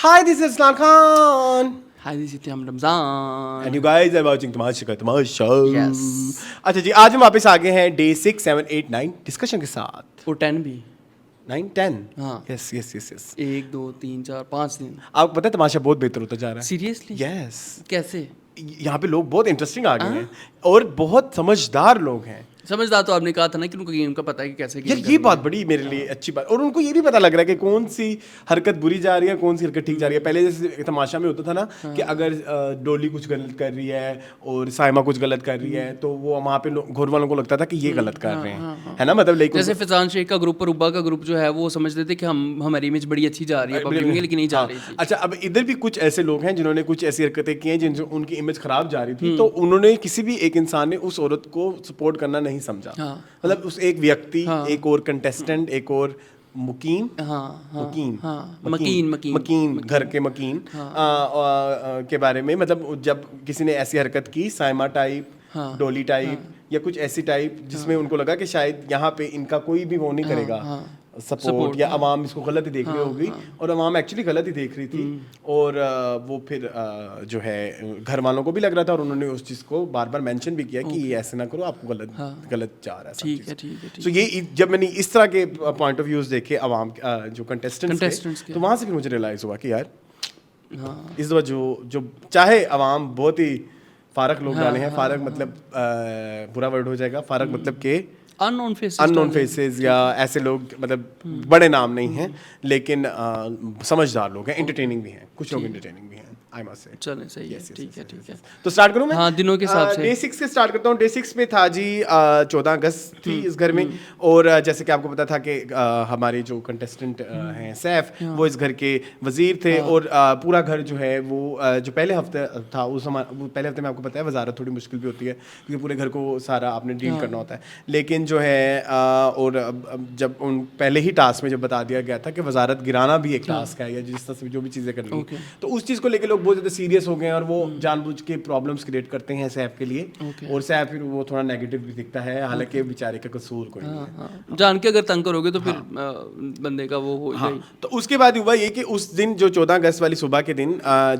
Hi, this is Islam Khan. Hi, this is Ityam Ramzan. And you guys are watching Tamasha. Yes. अच्छा जी, आज हम वापस आ गए हैं डे 6, 7, 8, 9 डिस्कशन के साथ. वो 10 भी 9, 10. हाँ. Yes. 1, 2, 3, 4, 5 दिन. आपको पता है तमाशा बहुत बेहतर होता जा रहा है. सीरियसली? Yes. कैसे? यहाँ पे लोग बहुत इंटरेस्टिंग आ गए हैं और बहुत समझदार लोग हैं. समझदार तो आपने कहा था ना कि उनको गेम का पता है कि कैसे यार ये बात बड़ी मेरे लिए अच्छी बात, और उनको ये भी पता लग रहा है कि कौन सी हरकत बुरी जा रही है, कौन सी हरकत ठीक जा रही है. पहले जैसे तमाशा में होता था ना कि अगर डोली कुछ गलत कर रही है और साइमा कुछ गलत कर रही है तो वो वहाँ पे घर वालों को लगता था कि ये गलत कर रहे हैं, है ना. मतलब लेकिन जैसे फैजान शेख का ग्रुप और रुबा का ग्रुप जो है वो समझते थे कि हमारी इमेज बड़ी अच्छी जा रही है पब्लिक में, लेकिन नहीं जा रही थी. अच्छा, अब इधर भी कुछ ऐसे लोग हैं जिन्होंने कुछ ऐसी हरकतें की हैं जिनसे उनकी इमेज खराब जा रही थी, तो उन्होंने किसी भी एक इंसान ने उस औरत को सपोर्ट करना नहीं समझा. मतलब उस एक व्यक्ति, एक और कंटेस्टेंट, एक और मकीन घर के मकीन के बारे में, मतलब जब किसी ने ऐसी हरकत की साइमा टाइप, डोली टाइप या कुछ ऐसी टाइप जिसमें उनको लगा कि शायद यहाँ पे इनका कोई भी वो नहीं करेगा सपोर्ट, या अवाम इसको गलत ही देख रही होगी, और अवाम एक्चुअली गलत ही देख रही थी. और वो फिर जो है घर वालों को भी लग रहा था और उन्होंने उस चीज़ को बार बार मेंशन भी किया कि ये ऐसे ना करो, आपको गलत जा रहा है. ठीक है. तो ये जब मैंने इस तरह के पॉइंट ऑफ व्यूज देखे अवाम जो कंटेस्टेंट्स के, तो वहाँ से फिर मुझे रियलाइज हुआ कि यार इस दफा जो चाहे अवाम बहुत ही फारक लोग डाले हैं. फारक मतलब बुरा वर्ड हो जाएगा, फारक मतलब के अननोन फेसेस या ऐसे लोग, मतलब बड़े नाम नहीं हैं लेकिन समझदार लोग हैं, एंटरटेनिंग भी हैं, कुछ लोग एंटरटेनिंग भी हैं. आई मस्ट से चलें, सही है. ठीक है. तो स्टार्ट करूं मैं? हाँ, दिनों के हिसाब से. डे 6 से स्टार्ट करता हूँ. डे 6 पे था जी 14 अगस्त थी इस घर में, और जैसे कि आपको पता था कि हमारे जो कंटेस्टेंट हैं सैफ, वो इस घर के वजीर थे, और पूरा घर जो है वो जो पहले हफ्ते था उस पहले हफ्ते में आपको पता है वजारत थोड़ी मुश्किल भी होती है क्योंकि पूरे घर को सारा आपने डील करना होता है. लेकिन जो है और जब उन पहले ही टास्क में जब बता दिया गया था कि वजारत गिराना भी एक टास्क है, या जिस तरह से जो भी चीज़ें करनी है, तो उस चीज़ को लेकर लोग बहुत ज़्यादा सीरियस हो गए हैं और वो जानबूझ के प्रॉब्लम्स क्रिएट करते हैं सैफ के लिए. और सैफ फिर वो थोड़ा नेगेटिव भी दिखता है, हालांकि बेचारे का कसूर कोई नहीं है. जान के अगर तंग करोगे तो फिर बंदे का वो हो जाएगा. तो उसके बाद हुआ ये कि उस दिन जो 14 अगस्त वाली सुबह के दिन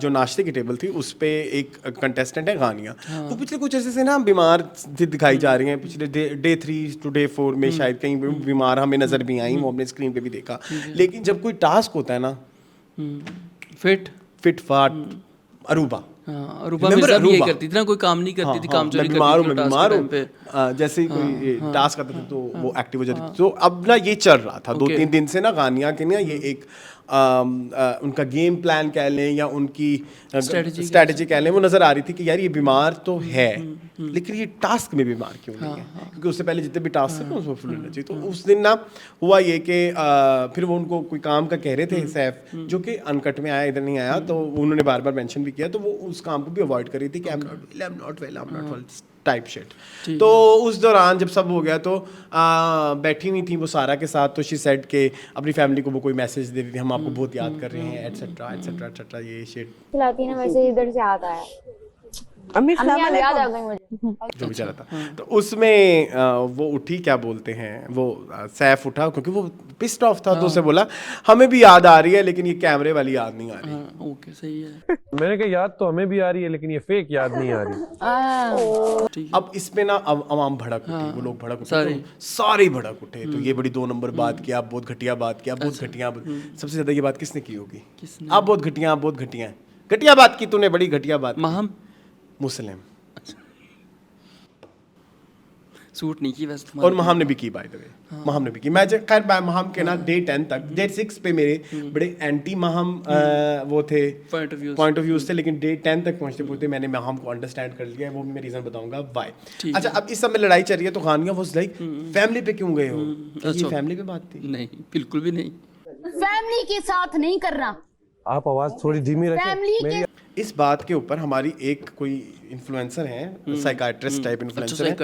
जो नाश्ते की टेबल थी उस पे एक कंटेस्टेंट है गानिया, वो पिछले कुछ ऐसे से ना बीमार दिखाई जा रही हैं. पिछले डे 3 to डे 4 में शायद कहीं बीमार हमें नजर भी आई, वो हमने स्क्रीन पे भी देखा. लेकिन जब कोई टास्क होता है ना, फिट फाट अरूबा मिर्जा भी यही करती थी ना, कोई काम नहीं करती थी, काम चोरी करती थी बीमार हूँ, जैसे ही कोई टास्क आता था तो वो एक्टिव हो जाती थी. तो अब ना ये चल रहा था 2-3 दिन से ना गानिया के ना ये एक उनका गेम प्लान कह लें या उनकी स्ट्रेटजी कह लें, वो नज़र आ रही थी कि यार ये बीमार तो है लेकिन ये टास्क में बीमार क्यों नहीं है, क्योंकि उससे पहले जितने भी टास्क थे उसमें फुल एनर्जी. तो उस दिन ना हुआ ये कि फिर वो उनको कोई काम का कह रहे थे सैफ, जो कि अनकट में आया, इधर नहीं आया, तो उन्होंने बार बार मेंशन भी किया, तो वो उस काम को भी अवॉइड कर रही थी कि आई am not well type shit. तो उस दौरान जब सब हो गया तो बैठी हुई थी वो सारा के साथ, तो शी सेड के अपनी फैमिली को वो कोई मैसेज दे रही थी, हम आपको बहुत याद कर रहे हैं एटसेट्रा ये शिट खिलाती ना, वैसे इधर से याद आया, अम्मी याद आ गई मुझे जो भी चला था. तो उसमें वो उठी, क्या बोलते हैं वो सैफ उठा क्योंकि वो पिस्ड ऑफ था, तो उसे बोला हमें भी याद आ रही है लेकिन ये कैमरे वाली याद नहीं आ रही. ओके, सही है. मैंने कहा याद तो हमें भी आ रही है लेकिन ये फेक याद नहीं आ रही. अब इसमें ना अवाम भड़क उठी, वो लोग भड़क उठे, सारे भड़क उठे. तो ये बड़ी 2 नंबर बात किया, आप बहुत घटिया बात किया, बहुत घटिया. सबसे ज्यादा ये बात किसने की होगी? आप बहुत घटिया बात की तूने, बड़ी घटिया बात. मुस्लिम सूट नहीं की वैसे, और महम ने भी की, बाय द वे. महम ने भी की. मैं खैर महम के ना डे 10 तक, डे 6 पे मेरे बड़े एंटी महम वो थे, पॉइंट ऑफ व्यूज थे, लेकिन डे 10 तक पहुंचते मैंने महम को अंडरस्टैंड कर लिया. वो भी मैं रीजन बताऊंगा व्हाई. अच्छा, अब इस समय लड़ाई चल रही है तो खानिया वाज लाइक फैमिली पे क्यों गए हो? ये फैमिली पे बात थी? नहीं, बिल्कुल भी नहीं. फैमिली के साथ नहीं करना. आप आवाज थोड़ी धीमी रखें. इस बात के ऊपर हमारी एक कोई इन्फ्लुएंसर हैं, साइकाइट्रिस्ट टाइप इन्फ्लुएंसर हैं.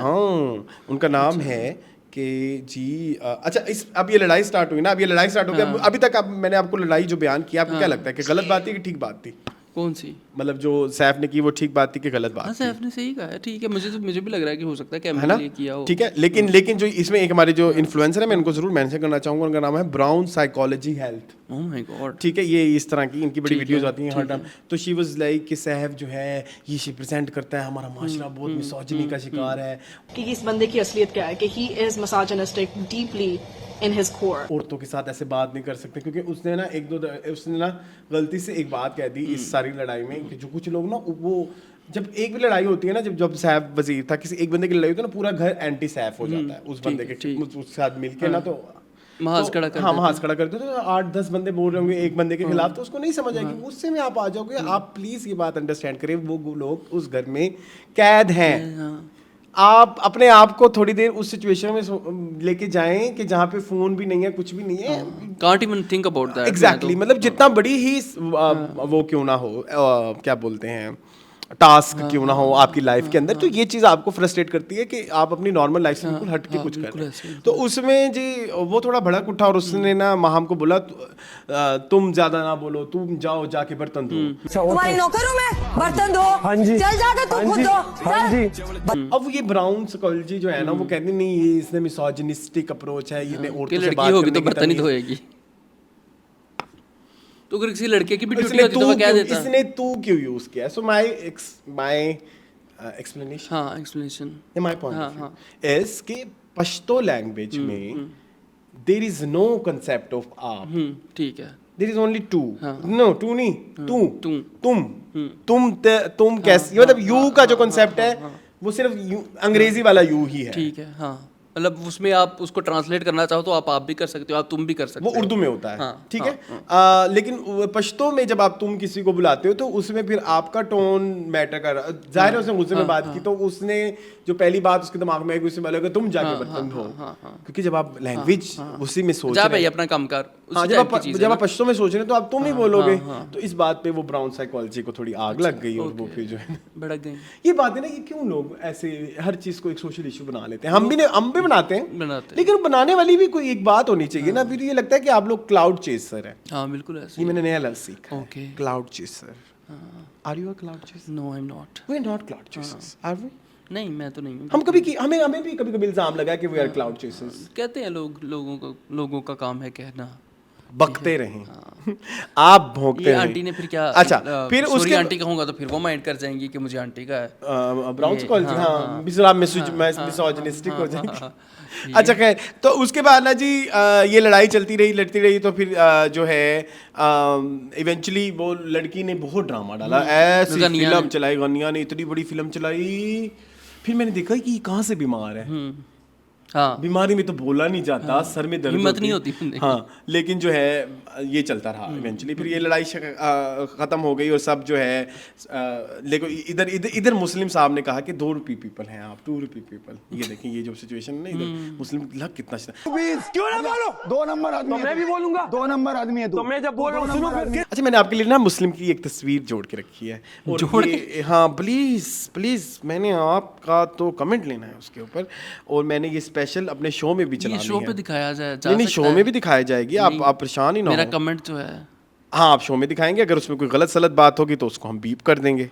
हाँ, उनका नाम है कि जी अच्छा, अब ये लड़ाई स्टार्ट हुई ना, अब ये लड़ाई स्टार्ट हो गई. अभी तक मैंने आपको लड़ाई जो बयान किया, आपको क्या लगता है कि गलत बात थी कि ठीक बात थी? कौन सी? मतलब जो सैफ ने की वो ठीक बात थी कि गलत बात हाँ थी, सैफ ने सही कहा है, ठीक है, मुझे भी लग रहा है कि हो सकता है है ना? कैमरे लिए किया हो। ठीक है, लेकिन जो इसमें एक हमारे जो इन्फ्लुएंसर है, मैं उनको जरूर मेंशन करना चाहूंगा, उनका नाम है brown psychology health. Oh my God. ठीक है, ये इस तरह की इनकी बड़ी ठीक वीडियोस है, आती हैं हर टाइम। तो शी वाज लाइक कि सैफ जो है ये रिप्रेजेंट करता है हमारा माशरा बहुत मिसोजिनी का शिकार है, कि इस बंदे की असलियत क्या है, कि he is misogynistic deeply in his core. औरतों के साथ ऐसे बात नहीं कर सकते, क्योंकि उसने ना उसने ना गलती से एक बात कह दी इस सारी लड़ाई में कि जो कुछ लोग ना वो जब एक भी लड़ाई होती है ना, जब सैफ वजीर था, किसी एक बंदे की लड़ाई होती है ना, पूरा घर एंटी सैफ हो जाता है उस बंदे के उसके साथ मिलके ना, तो महाज खड़ा कर हाँ महाज खड़ा करते तो 8-10 बंदे बोल रहे होंगे एक बंदे के खिलाफ, तो उसको नहीं समझ आएगी, गुस्से में आप आ जाओगे। आप प्लीज ये बात अंडरस्टैंड करें, वो लोग उस घर में कैद हैं, आप अपने आप को थोड़ी देर उस सिचुएशन में लेके जाएं कि जहाँ पे फोन भी नहीं है, कुछ भी नहीं है, can't even think about that. Exactly, मतलब जितना बड़ी ही वो क्यों ना हो, क्या बोलते हैं, टास्क क्यों ना हो आपकी लाइफ के अंदर, तो ये चीज़ आपको फ्रस्ट्रेट करती है कि आप अपनी नॉर्मल लाइफ से बिल्कुल हट के कुछ कर रहे हैं। तो उसमें जी वो थोड़ा भड़क उठा और उसने ना माहम को बोला तुम ज्यादा ना बोलो, तुम जाओ जाके बर्तन धो। तुम्हारी नौकर हूं मैं, बर्तन धो। हाँ जी, चल जाके तुम खुद धो। हाँ जी। अब ये ब्राउन साइकोलॉजी जो है ना, वो कहती नहीं ये इसने मिसोजिनिस्टिक अप्रोच है, ये औरतों से लड़की बात होगी करने तो की बर्तन ही तमीज- धोएगी, तो अगर किसी लड़के की भी ड्यूटी इसने होती तो वो क्या देता। इसने तू क्यों यूज किया? सो माय एक्सप्लेनेशन हाँ एक्सप्लेनेशन माय पॉइंट इज कि पश्तो लैंग्वेज में there is no concept of आप, ठीक है, देयर इज ओनली टू, नो टू नहीं, तुम। तुम कैसे, मतलब यू का जो कांसेप्ट है वो सिर्फ यू, अंग्रेजी वाला यू ही है, ठीक है, हाँ, मतलब उसमें आप उसको ट्रांसलेट करना चाहो तो आप भी कर सकते हो, आप तुम भी कर सकते वो हो, उर्दू में होता है, हाँ, ठीक हाँ, है। लेकिन पश्तो में जब आप तुम किसी को बुलाते हो तो उसमें फिर आपका टोन मैटर कर रहा, जाहिर है उसने गुस्से में बात की, तो उसने जो पहली बात उसके दिमाग में आई उससे बोला तुम जाके बर्तन धो, क्योंकि जब आप लैंग्वेज उसी में सोच जा रहे भाई हैं, अपना काम कर, हाँ, उसी टाइप की चीज़ है जब ना। आप पश्तो में सोच रहे हैं तो आप तुम ही बोलोगे, तो इस बात पे वो ब्राउन साइकोलॉजी को थोड़ी आग लग गई और वो फिर जो है भड़क गई, ये बात है ना कि क्यों लोग ऐसे हर चीज को एक सोशल इशू बना लेते हैं। हम भी बनाते हैं, लेकिन बनाने वाली भी कोई एक बात होनी चाहिए ना। फिर ये लगता है कि आप लोग क्लाउड चेसर हैं। हाँ बिल्कुल ऐसे। ये मैंने नया लफ्ज़ सीखा है, Okay. Cloud chaser. Are you a cloud chaser? No I am not. We are not cloud chasers, are we? नहीं मैं तो नहीं हूँ। हम कभी हमें भी कभी इल्जाम लगा कि वी आर क्लाउड चेसर्स। कहते हैं लोगों का काम है कहना, बकते रहें आप भोंकते ये रहें। आंटी ने फिर क्या, अच्छा, फिर उसके आंटी कहूंगा तो फिर वो माइंड कर जाएंगी कि मुझे आंटी का है। ब्राउन साइकोलॉजी, हाँ बिल्कुल मिसोजिनिस्टिक हो जाएंगे। अच्छा खैर, तो उसके बाद ना जी ये लड़ाई चलती रही, तो फिर जो है इवेंचुअली वो लड़की ने बहुत ड्रामा डाला, ऐसी फिल्म चलाई, गनिया ने इतनी बड़ी फिल्म चलाई, फिर मैंने देखा कि ये कहाँ से बीमार है। हाँ, बीमारी में तो बोला नहीं जाता, सर में दर्द हिम्मत नहीं होती बंदे की। हाँ, लेकिन जो है ये चलता रहा इवेंचुअली, फिर ये लड़ाई खत्म हो गई और सब जो है लेकिन इधर मुस्लिम साहब ने कहा कि 2 रुपये पीपल हैं आप, 2 रुपये पीपल। ये देखें ये जो सिचुएशन है ना, इधर मुस्लिम लग कितना क्यों ना बोलो, 2 नंबर आदमी तो मैं भी बोलूंगा, 2 नंबर आदमी है तू। तो मैं जब बोल रहा हूँ सुनो फिर। अच्छा, मैंने आपके लिए ना मुस्लिम की एक तस्वीर जोड़ के रखी है, और ये हाँ प्लीज मैंने आपका तो कमेंट लेना है उसके ऊपर, और मैंने ये स्पेशल अपने शो में भी चलानी है। शो पे दिखाया जाए, नहीं शो में भी दिखाई जाएगी, आप परेशान ही ना हो। मेरा कमेंट जो है, हाँ आप शो में दिखाएंगे, अगर उसमें कोई गलत सलत बात होगी तो उसको हम बीप कर देंगे।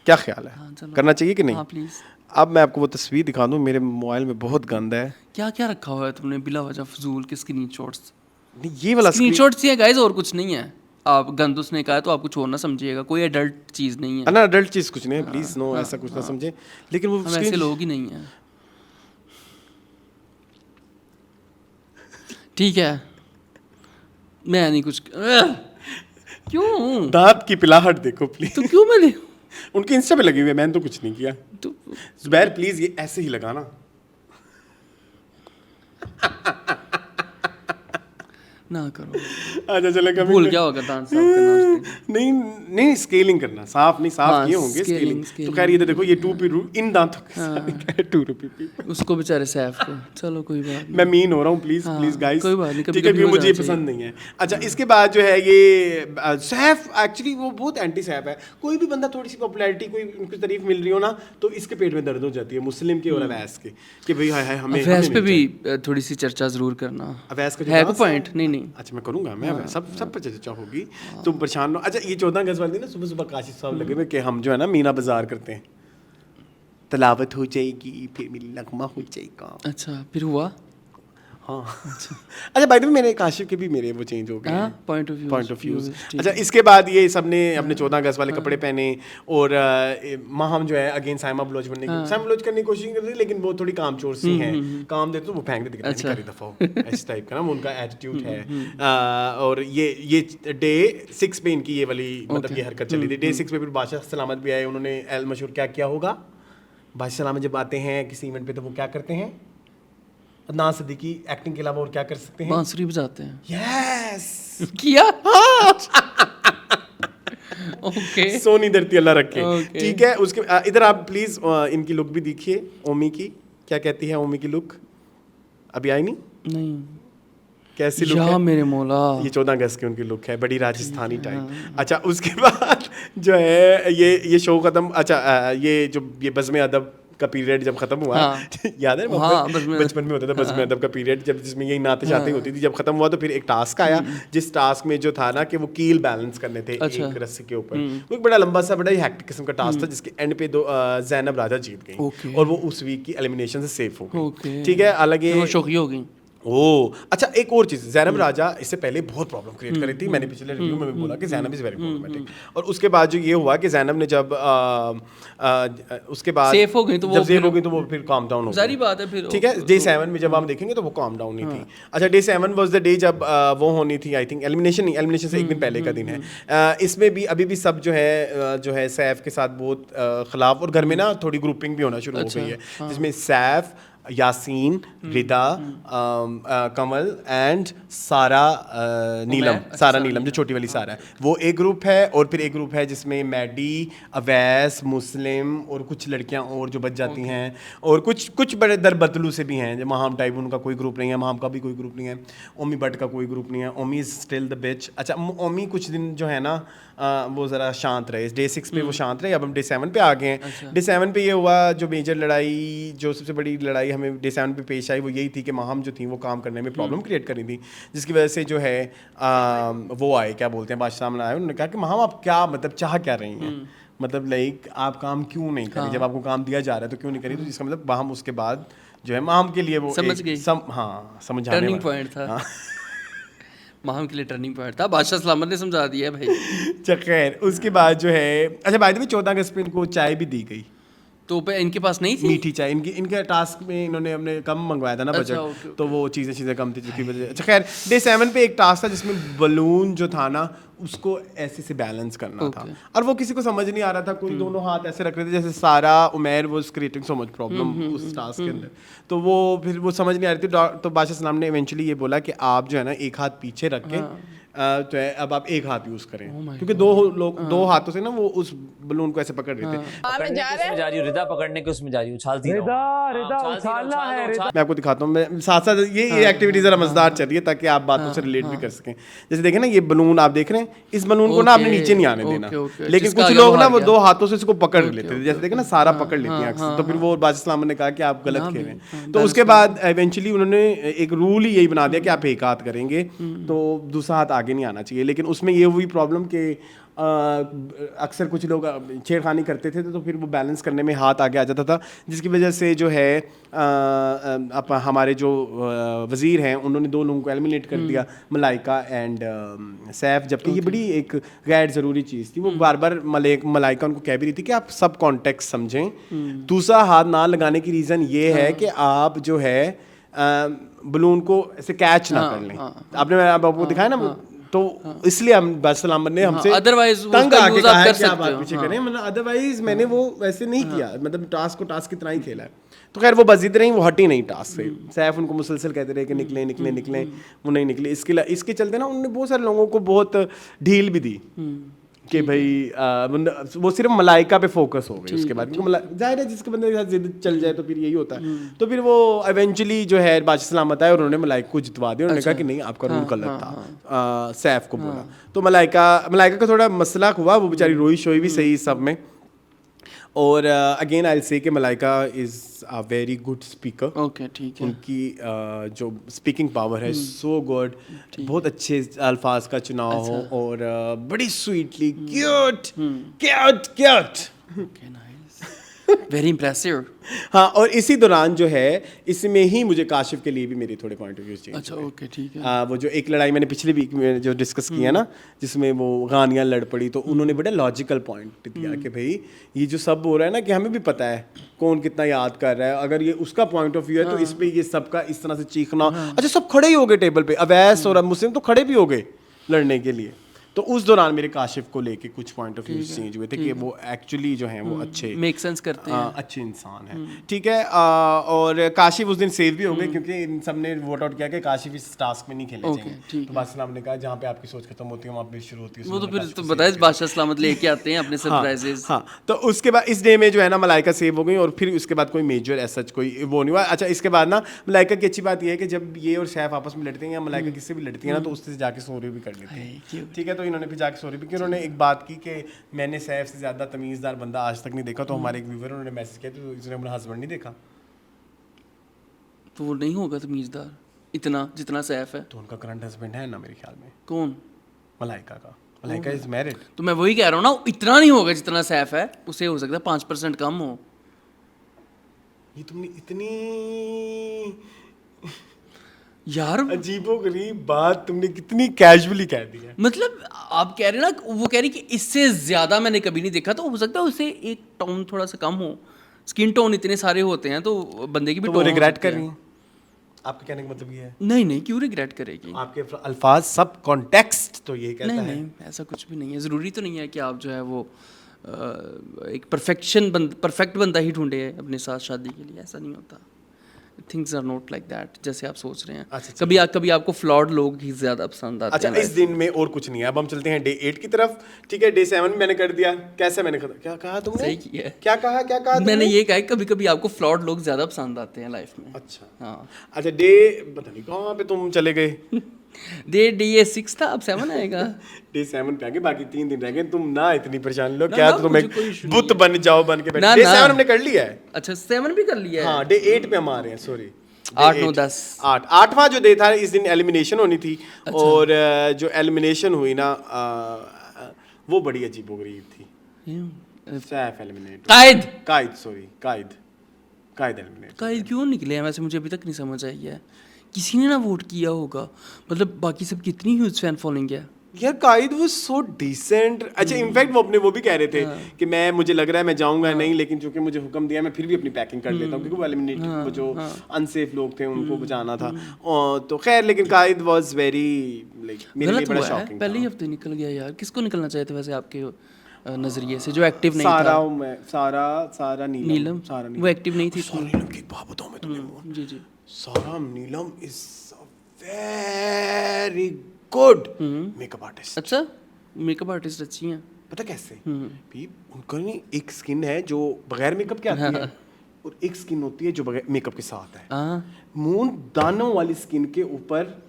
क्या ख्याल है, करना चाहिए कि नहीं? हाँ प्लीज। अब मैं आपको वो तस्वीर दिखा दूं, मेरे मोबाइल में बहुत गंद है। क्या क्या रखा हुआ है तुमने बिला वजह फजूल के स्क्रीनशॉट्स? नहीं ये वाला स्क्रीनशॉट्स ही है गाइस, और कुछ नहीं है। आप गंद उसने कहा है तो आप कुछ और ना समझिएगा, कोई एडल्ट चीज नहीं है ना, अडल्ट चीज कुछ नहीं है, प्लीज नो ऐसा कुछ ना समझे। लेकिन वो हम ऐसे लोग ही नहीं है, ठीक है। मैं नहीं कुछ क्यों, दांत की पिलाहट देखो प्लीज। तो क्यों मैंने उनके इंस्टा पे लगी हुई है, मैंने तो कुछ नहीं किया। तो जुबैर प्लीज ये ऐसे ही लगाना। ना करो, अच्छा चले कभी भूल क्या होगा दांत साफ करना उसके। नहीं स्केलिंग करना, साफ नहीं, साफ हाँ, किए होंगे स्केलिंग, स्केलिंग। तो खैर ये देखो ये 2 रुपये इन दांतों के साथ 2 रुपये। उसको बेचारे सैफ को, चलो कोई बात नहीं। मैं मीन हो रहा हूँ, प्लीज हाँ, प्लीज गाइस, कोई बात नहीं, ठीक है, क्योंकि मुझे ये पसंद नहीं है। अच्छा इसके बाद जो है ये सैफ एक्चुअली वो बहुत एंटी सैफ है। कोई भी बंदा थोड़ी सी पॉपुलैरिटी, कोई उनकी तारीफ मिल रही हो ना, तो इसके पेट में दर्द हो जाती है, मुस्लिम के और अवैस के, कि भाई हाय हाय हमें अवैस पे भी थोड़ी सी चर्चा जरूर करना अवैस का है। कोई पॉइंट नहीं नहीं। अच्छा मैं करूंगा, मैं सब पे चर्चा होगी, तुम परेशान हो। अच्छा ये 14 अगस्त वाले दिन ना सुबह सुबह काशिफ साहब लगे हुए कि हम जो है ना मीना बाजार करते हैं, तलावत हो जाएगी फिर मेरी नगमा हो जाएगा। अच्छा फिर हुआ? हाँ अच्छा भाई मेरे काशिफ के भी मेरे वो चेंज हो गए पॉइंट ऑफ व्यू। अच्छा इसके बाद ये सबने अपने 14 अगस्त वाले कपड़े पहने और माहम जो है अगेन साइमा बलोच बनने की साइमा बलोच करने की कोशिश कर रही है, लेकिन वो थोड़ी कामचोर सी हैं, काम देते तो वो फेंक देते अच्छा। करी दफा इस टाइप का ना उनका एटीट्यूड है। और ये डे 6 पे इनकी ये वाली मतलब ये हरकत चली थी। डे 6 पे फिर बादशाह सलामत भी आए, उन्होंने एल मशहूर क्या किया होगा, बादशाह सलामत जब आते हैं किसी इवेंट पे तो वो क्या करते हैं, अदनान सिद्दीकी एक्टिंग के अलावा और क्या कर सकते हैं, बांसुरी बजाते हैं। यस किया ओके सोनी धरती अल्लाह रखे। ठीक है उसके इधर आप प्लीज इनकी लुक भी देखिए, ओमी की क्या कहती है, ओमी की लुक अभी आई नहीं कैसी लुक है मेरे मौला, ये 14 अगस्त की उनकी लुक है, बड़ी राजस्थानी टाइप। अच्छा उसके बाद जो है ये शो खत्म। अच्छा ये बज़्म अदब का पीरियड जब खत्म हुआ याद है बचपन में होता था बज़्म अदब का पीरियड, जब जिसमें यही नाते शाते होती थी, जब खत्म हुआ तो फिर एक टास्क आया जिस टास्क में जो था ना कि वो कील बैलेंस करने थे एक रस्सी के ऊपर। वो एक बड़ा लंबा सा बड़ा ही हैक्टिक किस्म का टास्क था जिसके एंड पे ज़ैनब राजा जीत गई और वो उस वीक की एलिमिनेशन से सेफ हो गई। ठीक है अलग ये शौकी हो गई। अच्छा एक और चीज़, ज़ैनब राजा इससे पहले बहुत प्रॉब्लम क्रिएट करी थी, मैंने पिछले रिव्यू में भी बोला कि ज़ैनब इज़ वेरी प्रॉब्लमेटिक। और उसके बाद जो ये हुआ कि ज़ैनब ने जब उसके बाद सेफ हो गई तो वो फिर काम डाउन हो गई, सारी बात है फिर। ठीक है डे 7 में जब हम देखेंगे तो वो काम डाउन नहीं थी। अच्छा डे 7 वाज द डे जब वो होनी थी, आई थिंक एलिमिनेशन से एक दिन पहले का दिन है। इसमें भी अभी भी सब जो है सैफ के साथ बहुत खिलाफ, और घर में ना थोड़ी ग्रुपिंग भी होना शुरू हो गई है जिसमें सैफ, यासीन, रिदा, कमल एंड सारा नीलम जो छोटी वाली सारा है वो एक ग्रुप है, और फिर एक ग्रुप है जिसमें मैडी, अवैस, मुस्लिम और कुछ लड़कियां और जो बच जाती हैं, और कुछ बड़े दरबतलू से भी हैं, जो माहम टाइप उनका कोई ग्रुप नहीं है, माहम का भी कोई ग्रुप नहीं है, ओमी भट्ट का कोई ग्रुप नहीं है, ओमी इज स्टिल द बिच। अच्छा ओमी कुछ दिन जो है ना वो ज़रा शांत रहे, डे 6 पे वो शांत रहे, अब हम डे 7 पे आ गए हैं। अच्छा। डे 7 पे ये हुआ जो मेजर लड़ाई, जो सबसे बड़ी लड़ाई हमें डे 7 पे पेश आई वो यही थी कि माहम जो थी वो काम करने में प्रॉब्लम क्रिएट करी थी, जिसकी वजह से जो है वो आए क्या बोलते हैं बादशाह सामने आए, उन्होंने कहा कि माहम आप क्या मतलब चाह क्या रही हैं, मतलब लाइक आप काम क्यों नहीं करें, जब आपको काम दिया जा रहा है तो क्यों नहीं करें। तो जिसका मतलब माहम उसके बाद जो है माहम के लिए वो समझ गई, समझाने टर्निंग पॉइंट था माहम के लिए टर्निंग पॉइंट था, बादशाह सलामत ने समझा दिया भाई। अच्छा खैर उसके बाद जो है अच्छा बाय द वे 14 अगस्त पे इनको चाय भी दी गई, तो पे इनके पास नहीं थी मीठी चाय, इनके टास्क में इन्होंने हमने कम मंगवाया था ना बजट, तो वो चीज़ें कम थी जिसकी वजह। अच्छा खैर डे 7 पे एक टास्क था जिसमें बलून जो था ना उसको ऐसे से बैलेंस करना था, और वो किसी को समझ नहीं आ रहा था, कोई दोनों हाथ ऐसे रख रहे थे जैसे सारा Umair was creating so much problem उस टास्क के अंदर, तो वो फिर वो समझ नहीं आ रही थी। तो बादशाह सलाम ने इवेंचुअली ये बोला कि आप जो है ना एक हाथ पीछे रख के तो है अब आप एक हाथ यूज करें, क्योंकि दो हाथों से ना वो उस बलून को ऐसे पकड़ रहे थे। जा रही हूँ रिदा पकड़ने के उसमें जा रही हूँ, उछालती रिदा उछालना है रिदा। मैं आपको दिखाता हूँ, मैं साथ साथ ये एक्टिविटी जरा मजेदार चल रही है ताकि आप बातों से रिलेट भी कर सकें। जैसे देखें ना ये बलून आप देख रहे हैं, इस बलून को ना आपने नीचे नहीं आने देना, लेकिन कुछ लोग ना वो दो हाथों से इसको पकड़ लेते थे, जैसे देखें ना सारा पकड़ लेती है अक्सर, तो फिर वो बादशाह सलाम ने कहा कि आप गलत खेल रहे हैं। तो उसके बाद इवेंचुअली उन्होंने एक रूल ही यही बना दिया कि आप एक हाथ करेंगे तो दूसरा हाथ आगे नहीं आना चाहिए, लेकिन उसमें ये हुई प्रॉब्लम कि अक्सर कुछ लोग छेड़खानी करते थे तो फिर वो बैलेंस करने में हाथ आगे आ जाता था, जिसकी वजह से जो है हमारे जो वज़ीर हैं उन्होंने दो लोगों को एलिमिनेट कर दिया, मलाइका एंड सैफ, जबकि ये बड़ी एक गैर ज़रूरी चीज़ थी। वो बार बार मलाइका उनको कह भी रही थी कि आप सब कॉन्टेक्स्ट समझें, दूसरा हाथ ना लगाने की रीज़न ये है कि आप जो है बलून को ऐसे कैच ना कर लें। आपने आपको दिखाया ना, तो इसलिए हम बादशाह सलाम ने हमसे अदरवाइज तंग आके कहा है कि आप आगे पीछे करें, मतलब अदरवाइज मैंने वो वैसे नहीं किया, मतलब टास्क को टास्क की तरह ही खेला है। तो खैर वो बजिद रही, वो हटी नहीं टास्क से। सैफ उनको मुसलसल कहते रहे कि निकले, वो नहीं निकले। इसके चलते ना उन्होंने बहुत सारे लोगों को बहुत ढील भी दी कि भाई वो सिर्फ मलाइका पे फोकस हो गई उसके बाद, क्योंकि जाहिर है जिसके बंदे के साथ जिद चल जाए तो फिर यही होता है। तो फिर वो इवेंचुअली जो है बादशाह सलामत आए और उन्होंने मलाइका को जितवा दिया। उन्होंने कहा कि नहीं आपका रूल गलत था, सैफ को बोला। तो मलाइका का थोड़ा मसला हुआ, वो बेचारी रोई शोई भी सही सब में। और अगेन आई से कि Malaika is a very good speaker. Okay ठीक है। उनकी जो स्पीकिंग पावर है सो गुड, बहुत अच्छे अल्फाज का चुनाव हो और बड़ी sweetly cute cute cute. Okay nice, very impressive. हाँ, और इसी दौरान जो है इसमें ही मुझे काशिफ के लिए भी मेरे थोड़े पॉइंट ऑफ व्यू चेंज अच्छा ओके ठीक है। वो जो एक लड़ाई मैंने पिछले वीक में जो डिस्कस किया ना, जिसमें वो गानियाँ लड़ पड़ी, तो उन्होंने बड़ा लॉजिकल पॉइंट दिया कि भाई ये जो सब हो रहा है ना, कि हमें भी पता है कौन कितना याद कर रहा है, अगर ये उसका पॉइंट ऑफ व्यू है तो इस पे ये सबका इस तरह से चीखना। अच्छा, सब खड़े ही हो गए टेबल पे, अवैस और मुस्लिम तो खड़े भी हो गए लड़ने के लिए। तो उस दौरान मेरे काशिफ को लेके कुछ पॉइंट ऑफ व्यू चेंज हुए थे कि वो एक्चुअली जो हैं वो अच्छे मेक सेंस करते हैं, अच्छे इंसान हैं। ठीक है, और काशिफ उस दिन सेव भी हो गए क्योंकि इन सब ने वोट आउट किया कि काशिफ इस टास्क में नहीं खेलने चाहिए। तो बादशाह ने कहा जहाँ पे आपकी सोच खत्म होती है वहाँ पे शुरू होती है। वो तो फिर तो बताए बादशाह सलामत लेके आते हैं अपने सरप्राइजेस। हाँ, तो उसके बाद इस डे में जो है ना मलाइका सेव हो गई और फिर उसके बाद कोई मेजर ऐसा कोई वो नहीं हुआ। अच्छा, इसके बाद ना मलाइका की अच्छी बात यह है कि जब ये और सैफ आपस में लड़ते हैं या मलाइका किससे भी लड़ती है ना, तो उससे जाके सॉरी भी कर लेते हैं। ठीक है, तो इन्होंने फिर जाके सॉरी भी, क्योंकि उन्होंने एक बात की कि मैंने सैफ से ज़्यादा तमीज़दार बंदा आज तक नहीं देखा। तो हमारे एक व्यूवर उन्होंने मैसेज किया तो इसने अपना हस्बैंड नहीं देखा, तो वो नहीं होगा तमीज़दार इतना जितना सैफ है। तो उनका करंट हस्बैंड है ना मेरे ख्याल में, कौन? मलाइका का। Malaika is married. तो मैं वही कह रहा हूँ ना, इतना नहीं होगा जितना सैफ है, उसे हो सकता है 5% कम हो। ये तुमने इतनी यार अजीबोगरीब बात तुमने कितनी कैजुअली कह दी है। मतलब आप कह रहे हैं ना, वो कह रही कि इससे ज्यादा मैंने कभी नहीं देखा, तो हो सकता है उसे एक टोन थोड़ा सा कम हो। स्किन टोन इतने सारे होते हैं तो बंदे की भी तो वो टोन रिग्रेट कर रही है। आपके कहने का मतलब ये है? नहीं नहीं, क्यों रिग्रेट करेगी? आपके अल्फाज सब कॉन्टेक्स्ट तो ये कहता है। नहीं, ऐसा कुछ भी नहीं है। ज़रूरी तो नहीं है कि आप जो है वो एक परफेक्ट बंदा ही ढूंढे अपने साथ शादी के लिए, ऐसा नहीं होता। Things are not like that जैसे आप सोच रहे हैं। अच्छा, कभी आपको फ्लॉड लोग ही ज़्यादा पसंद आते अच्छा, हैं। इस दिन में और कुछ नहीं है। अब हम चलते हैं डे 8 की तरफ। ठीक है, डे 7 भी मैंने कर दिया। कैसे मैंने क्या कहा तुमने? सही किया। क्या कहा मैंने ये कहा कभी कभी आपको फ्लॉड लोग ज़्यादा पसंद आते हैं लाइफ में। अच्छा हाँ, अच्छा, डे पता नहीं कहाँ पे तुम चले गए। डे 6 था, अब 7 आएगा। डे 7 पे आगे बाकी 3 दिन रह गए। तुम ना इतनी परेशान लो, ना, क्या ना, तुम मुझे एक कोई issue बुत बन जाओ बन के बैठे। ना, डे ना। 7 हमने कर लिया है। अच्छा 7 भी कर लिया है। हाँ, डे 8 पे हम आ रहे हैं। सॉरी, 8, 9, 10 आठवां जो डे था इस दिन एलिमिनेशन होनी थी। और जो एलिमिनेशन हुई ना वो बड़ी अजीबोगरीब थी। सैफ एलिमिनेट, कायद एलिमिनेट। कायद क्यों निकले हैं वैसे, मुझे अभी तक नहीं समझ आई है। किसी ने ना वोट किया होगा, मतलब बाकी सब कितनी ह्यूज फैन फॉलोइंग है यार। कायद वाज सो डिसेंट। अच्छा, इनफैक्ट वो भी कह रहे थे कि मुझे लग रहा है मैं जाऊंगा नहीं, लेकिन चूंकि मुझे हुक्म दिया मैं फिर भी अपनी पैकिंग कर लेता हूँ, क्योंकि वो एलिमिनेटेड वो जो अनसेफ लोग थे उनको बचाना था। तो खैर, लेकिन कायद वाज वेरी लाइक मेरे लिए गलत बड़ा हुआ है। शॉकिंग पहले ही हफ्ते निकल गया यार। किसको निकलना चाहिए था वैसे आपके नजरिए से, जो एक्टिव नहीं था? सारा नीलम। वो एक्टिव नहीं थी। सारा नीलम की बात बताऊं मैं तुम्हें। जी जी, Sara Neelam is very good makeup artist. अच्छा, मेकअप आर्टिस्ट अच्छी हैं। पता कैसे भी, उनका नहीं एक स्किन है जो बगैर मेकअप के आती है और एक स्किन होती है जो बगैर मेकअप के साथ है। मून दानों वाली स्किन के ऊपर,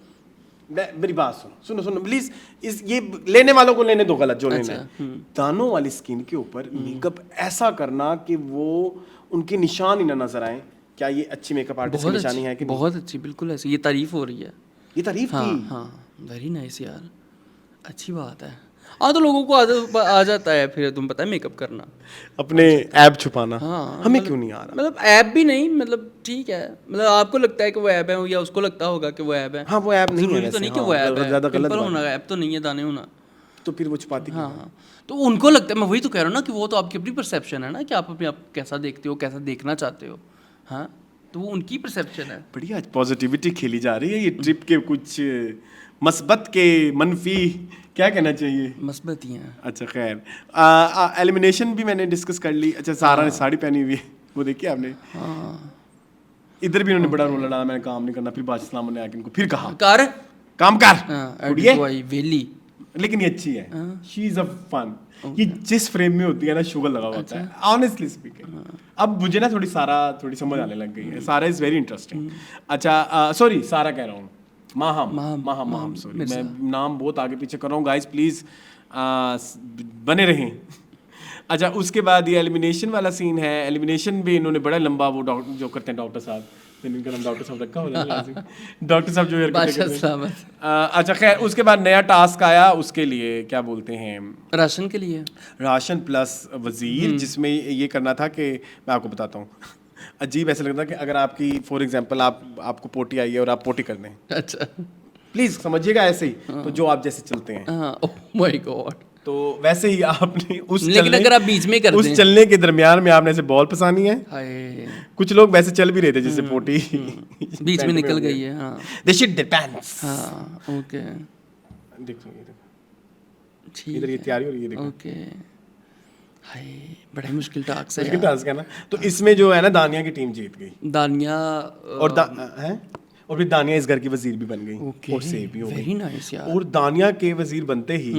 मेरी बात सुनो प्लीज, ये लेने वालों को लेने दो, गलत जो लेना है। दानों वाली स्किन के ऊपर मेकअप ऐसा करना कि वो उनके निशान ही ना नजर आए। क्या ये अच्छी मेकअप आर्टिस्ट की निशानी है कि बहुत अच्छी, बिल्कुल ऐसी। ये तारीफ हो रही है। ये तारीफ थी। हाँ, वेरी नाइस यार, अच्छी बात है। हाँ, तो लोगों को आ जाता है फिर, तुम पता है, मेकअप करना, अपने ऐप छुपाना। हाँ, हमें क्यों नहीं आ रहा? मतलब ऐप भी नहीं, मतलब ठीक है, मतलब आपको लगता है कि वो ऐप है या उसको लगता होगा कि वो ऐप है। हाँ, वो ऐप नहीं है जरूरी तो नहीं कि वो ऐप है। ज्यादा गलत पिंपल होना ऐप तो नहीं है, दाने होना। तो फिर वो छुपाती क्यों है? हाँ, तो उनको लगता है, मैं वही तो कह रहा हूँ ना, कि वो तो आपकी अपनी परसेप्शन है ना, कि आप अपने आप कैसा देखते हो, कैसा देखना चाहते हो। हाँ, तो वो उनकी परसेप्शन है। बढ़िया, आज पॉजिटिविटी खेली जा रही है। ये ट्रिप के कुछ मस्बत के मनफी क्या कहना चाहिए, मस्बत ही हैं। अच्छा खैर, एलिमिनेशन भी मैंने डिस्कस कर ली। अच्छा, सारा ने साड़ी पहनी हुई है, वो देखी आपने? इधर भी उन्होंने बड़ा रोल डाला, मैंने काम नहीं करना। फिर बादशाह ने आके इनको फिर कहा काम कर, वेली। लेकिन ये अच्छी है, शी इज अ फन। ये जिस फ्रेम में होती है ना, शुगर लगा होता है, ऑनेस्टली स्पीकिंग। अब मुझे ना थोड़ी समझ आने लग गई है। सारा इज वेरी इंटरेस्टिंग। अच्छा, सॉरी, सारा कह रहा हूँ, माहम, सॉरी, मैं नाम बहुत आगे पीछे कर रहा हूँ। गाइस प्लीज बने रहें। अच्छा, उसके बाद ये एलिमिनेशन वाला सीन है। एलिमिनेशन भी इन्होंने बड़ा लंबा वो जो करते हैं डॉक्टर साहब, मैंने इनका नाम डॉक्टर साहब रखा होगा डॉक्टर साहब जो बादशाह सलामत। अच्छा खैर, उसके बाद नया टास्क आया उसके लिए, क्या बोलते हैं, राशन के लिए राशन प्लस वजीर, जिसमें ये करना था कि मैं आपको बताता हूँ अजीब ऐसा लगता है कि अगर आपकी फॉर एग्जांपल आपको पोटी आई है और आप पोटी कर दें, अच्छा प्लीज समझिएगा ऐसे ही, तो जो आप जैसे चलते हैं, हाँ, ओह माय गॉड, तो वैसे ही आपने उस लेकिन चलने, अगर आप बीच में कर उस दें, चलने के दरमियान में आपने ऐसे बॉल फसानी है। हाय, कुछ लोग वैसे चल भी रहे थे जिससे पोटी बीच में निकल गई है, हाँ This shit depends। हाँ, ओके, देखो ये देखो, ठीक इधर ये है, तैयारी हो रही है, देखो ओके, हाय बड़ा ही मुश्किल टास्क है मुश्किल यार। टास्क है ना। तो इसमें जो है ना, दानिया की टीम जीत गई दानिया और हैं, और फिर दानिया इस घर की वजीर भी बन गई ओके, और सेव भी हो वेरी गई। नाइस यार। और दानिया के वजीर बनते ही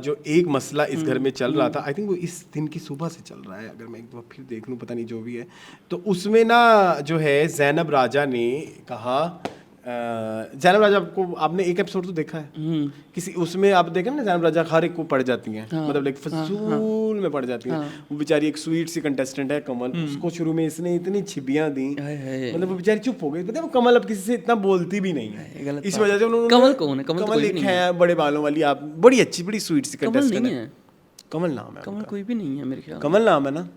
जो एक मसला इस घर में चल रहा था, आई थिंक वो इस दिन की सुबह से चल रहा है, अगर मैं एक बार फिर देख लूँ, पता नहीं जो भी है, तो उसमें ना जो है ज़ैनब राजा ने कहा, ज़ैनब राजा को आपने एक एपिसोड तो देखा है किसी, उसमें आप देखें ना, ज़ैनब राजा हर एक को पड़ जाती हैं, मतलब लाइक फसूल में पड़ जाती हैं। वो बेचारी एक स्वीट सी कंटेस्टेंट है कमल, उसको शुरू में इसने इतनी छिबियां दी, मतलब वो बेचारी चुप हो गई। पता है वो कमल अब किसी से इतना बोलती भी नहीं है, इस वजह से उन्होंने कमल कौन है? कमल तो कोई एक भी है बड़े बालों वाली, आप बड़ी अच्छी बड़ी स्वीट सी कमल कंटेस्टेंट नहीं है। है, कमल नाम है, कमल कोई भी नहीं है मेरे ख्याल में। कमल नाम है ना,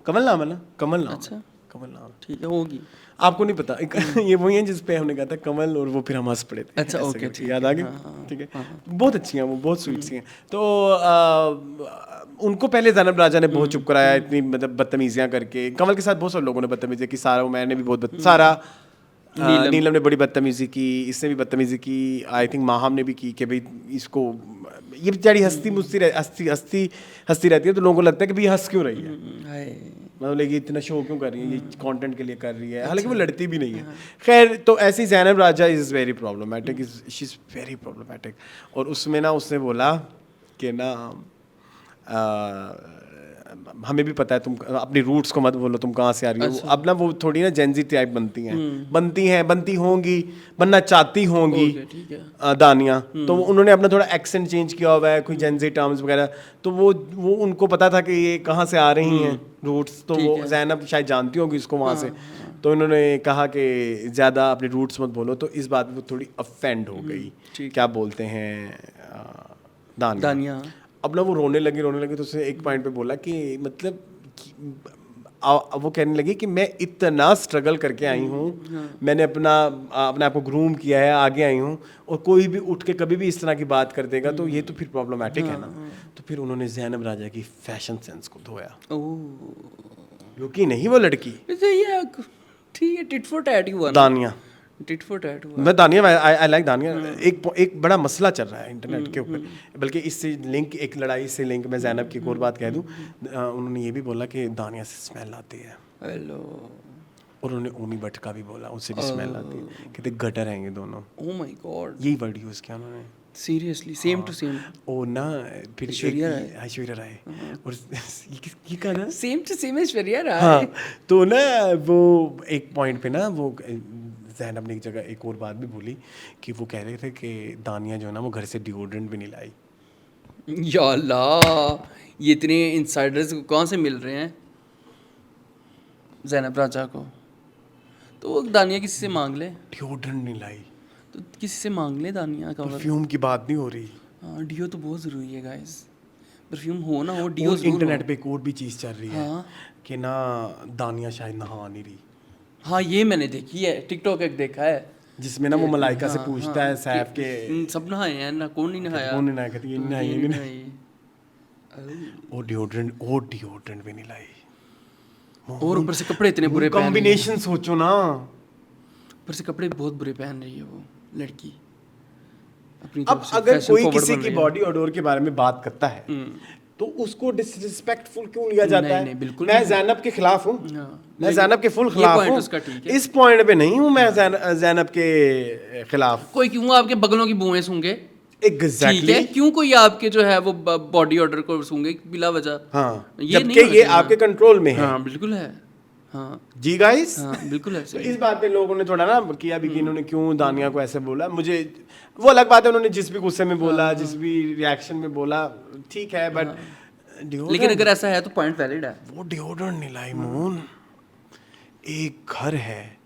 कमल नाम है ना, कमल नाम, अच्छा, कमल नाम, ठीक है, होगी, आपको नहीं पता। ये वही है जिस पे हमने कहा था कमल, और वो फिर हम हंस पड़े थे। अच्छा, ऐसे ओके, करके, ठीक याद आ गया, ठीक है। बहुत अच्छी हैं वो, बहुत स्वीट सी हैं। तो उनको पहले ज़ैनब राजा ने बहुत चुप कराया, इतनी मतलब बदतमीजियां करके। कमल के साथ बहुत सारे लोगों ने बदतमीजी की, सारा उमैर ने भी बहुत सारा नीलम ने बड़ी बदतमीजी की, इसने भी बदतमीजी की, आई थिंक माहम ने भी की कि भाई इसको, ये बेचारी हंसती रहती है, तो लोगों को लगता है कि भाई हंस क्यों रही है, मतलब ये इतना शो क्यों कर रही है, ये कंटेंट के लिए कर रही है, हालांकि वो लड़ती भी नहीं है। खैर, तो ऐसी Zainab Raja is very problematic, she is very problematic. और उसमें ना उसने बोला कि ना हमें भी पता है, तुम अपनी रूट्स को मत बोलो, तुम कहाँ से आ रही हो। अब ना वो थोड़ी ना जेनजी टाइप बनती होंगी, बनना चाहती होंगी दानिया, तो उन्होंने अपना थोड़ा एक्सेंट चेंज किया हुआ है, कोई जेनजी टर्म्स वगैरह, तो वो उनको पता था कि ये कहाँ से आ रही हैं रूट्स, तो वो ज़ैनब शायद जानती होगी इसको वहाँ से, तो इन्होंने कहा कि ज़्यादा अपने रूट्स मत बोलो, तो इस बात में वो थोड़ी अफेंड हो गई। क्या बोलते हैं, दानिया। अब ना वो रोने लगी, तो उसने एक पॉइंट पे बोला कि मतलब वो कहने लगी कि मैं इतना स्ट्रगल करके आई हूँ, मैंने अपने आप को ग्रूम किया है, आगे आई हूँ, और कोई भी उठ के कभी भी इस तरह की बात कर देगा तो ये तो फिर प्रॉब्लमेटिक है ना। तो फिर उन्होंने ज़ैनब राजा की फैशन सेंस को धोया, क्योंकि नहीं वो लड़की, ठीक है, टिट फॉर टैट हुआ, दानिया टिट फॉर टैट हुआ। मैं दानिया, आई लाइक दानिया। एक बड़ा मसला चल रहा है इंटरनेट के ऊपर, बल्कि इससे लिंक, एक लड़ाई से लिंक, मैं ज़ैनब की एक और बात कह दूं, उन्होंने ये भी बोला कि दानिया से स्मेल आती है, हेलो, और उन्होंने ओमी भट्ट का भी बोला, उससे भी स्मेल आती है, कहते गटर हैं ये दोनों, ओह माय गॉड, यही वर्ड यूज़ किया उन्होंने, सीरियसली, सेम टू सेम। ओ ना, फिर ऐश्वर्या राय, और ये कहा ना, same to same Aishwarya Rai. हाँ, तो ना वो एक पॉइंट पे ना वो ज़ैनब ने एक जगह एक और बात भी बोली कि वो कह रहे थे कि दानिया जो है ना वो घर से डिओड्रेंट भी नहीं लाई। या अल्लाह, ये इतने इंसाइडर्स कौन से मिल रहे हैं ज़ैनब राजा को? तो वो दानिया किसी से मांग ले, डिओड्रेंट नहीं लाई, तो किसी से मांग ले दानिया का। परफ्यूम की बात नहीं हो रही। हाँ, डियो तो बहुत ज़रूरी है गाइस, परफ्यूम हो ना हो, डियो। इंटरनेट पे एक और भी चीज़ चल रही है कि ना दानिया शायद नहा नहीं रही। हाँ, ये मैंने देखी है, टिकटॉक एक देखा है, जिसमें ना वो मलाइका से पूछता है सैफ के, सब नहाए हैं ना, कौन नहीं नहाया, कौन नहीं नहाया, कहती ये नहीं नहाई, नहाई। और डिओड्रेंट भी नहीं लाई, और ऊपर से कपड़े इतने बुरे पहन रही है, कॉम्बिनेशन सोचो ना, ऊपर से कपड़े बहुत बुरे पहन रही है वो लड़की अपनी। अब अगर कोई किसी की बॉडी ओडोर के बारे में बात करता है तो उसको डिसरिस्पेक्टफुल क्यों लिया जाता है? बिल्कुल मैं ज़ैनब के खिलाफ हूँ, मैं ज़ैनब के फुल खिलाफ हूँ, इस पॉइंट पे नहीं हूँ मैं ज़ैनब के खिलाफ। कोई क्यों आपके बगलों की बुएं सूंघे? एग्जैक्टली, क्यों कोई आपके जो है वो बॉडी ऑर्डर को सूंघे बिला वजह? हाँ, जबकि ये आपके कंट्रोल में है। हाँ, बिल्कुल है, हाँ जी गाइस, हाँ, बिल्कुल है। तो इस बात पे लोगों ने थोड़ा ना किया भी कि इन्होंने क्यों दानिया को ऐसे बोला। मुझे वो अलग बात है, उन्होंने जिस भी गुस्से में बोला, जिस भी रिएक्शन में बोला, ठीक है, बट लेकिन अगर ऐसा है तो पॉइंट वैलिड है। वो डिओड्रेंट नहीं लाई मून, एक घर है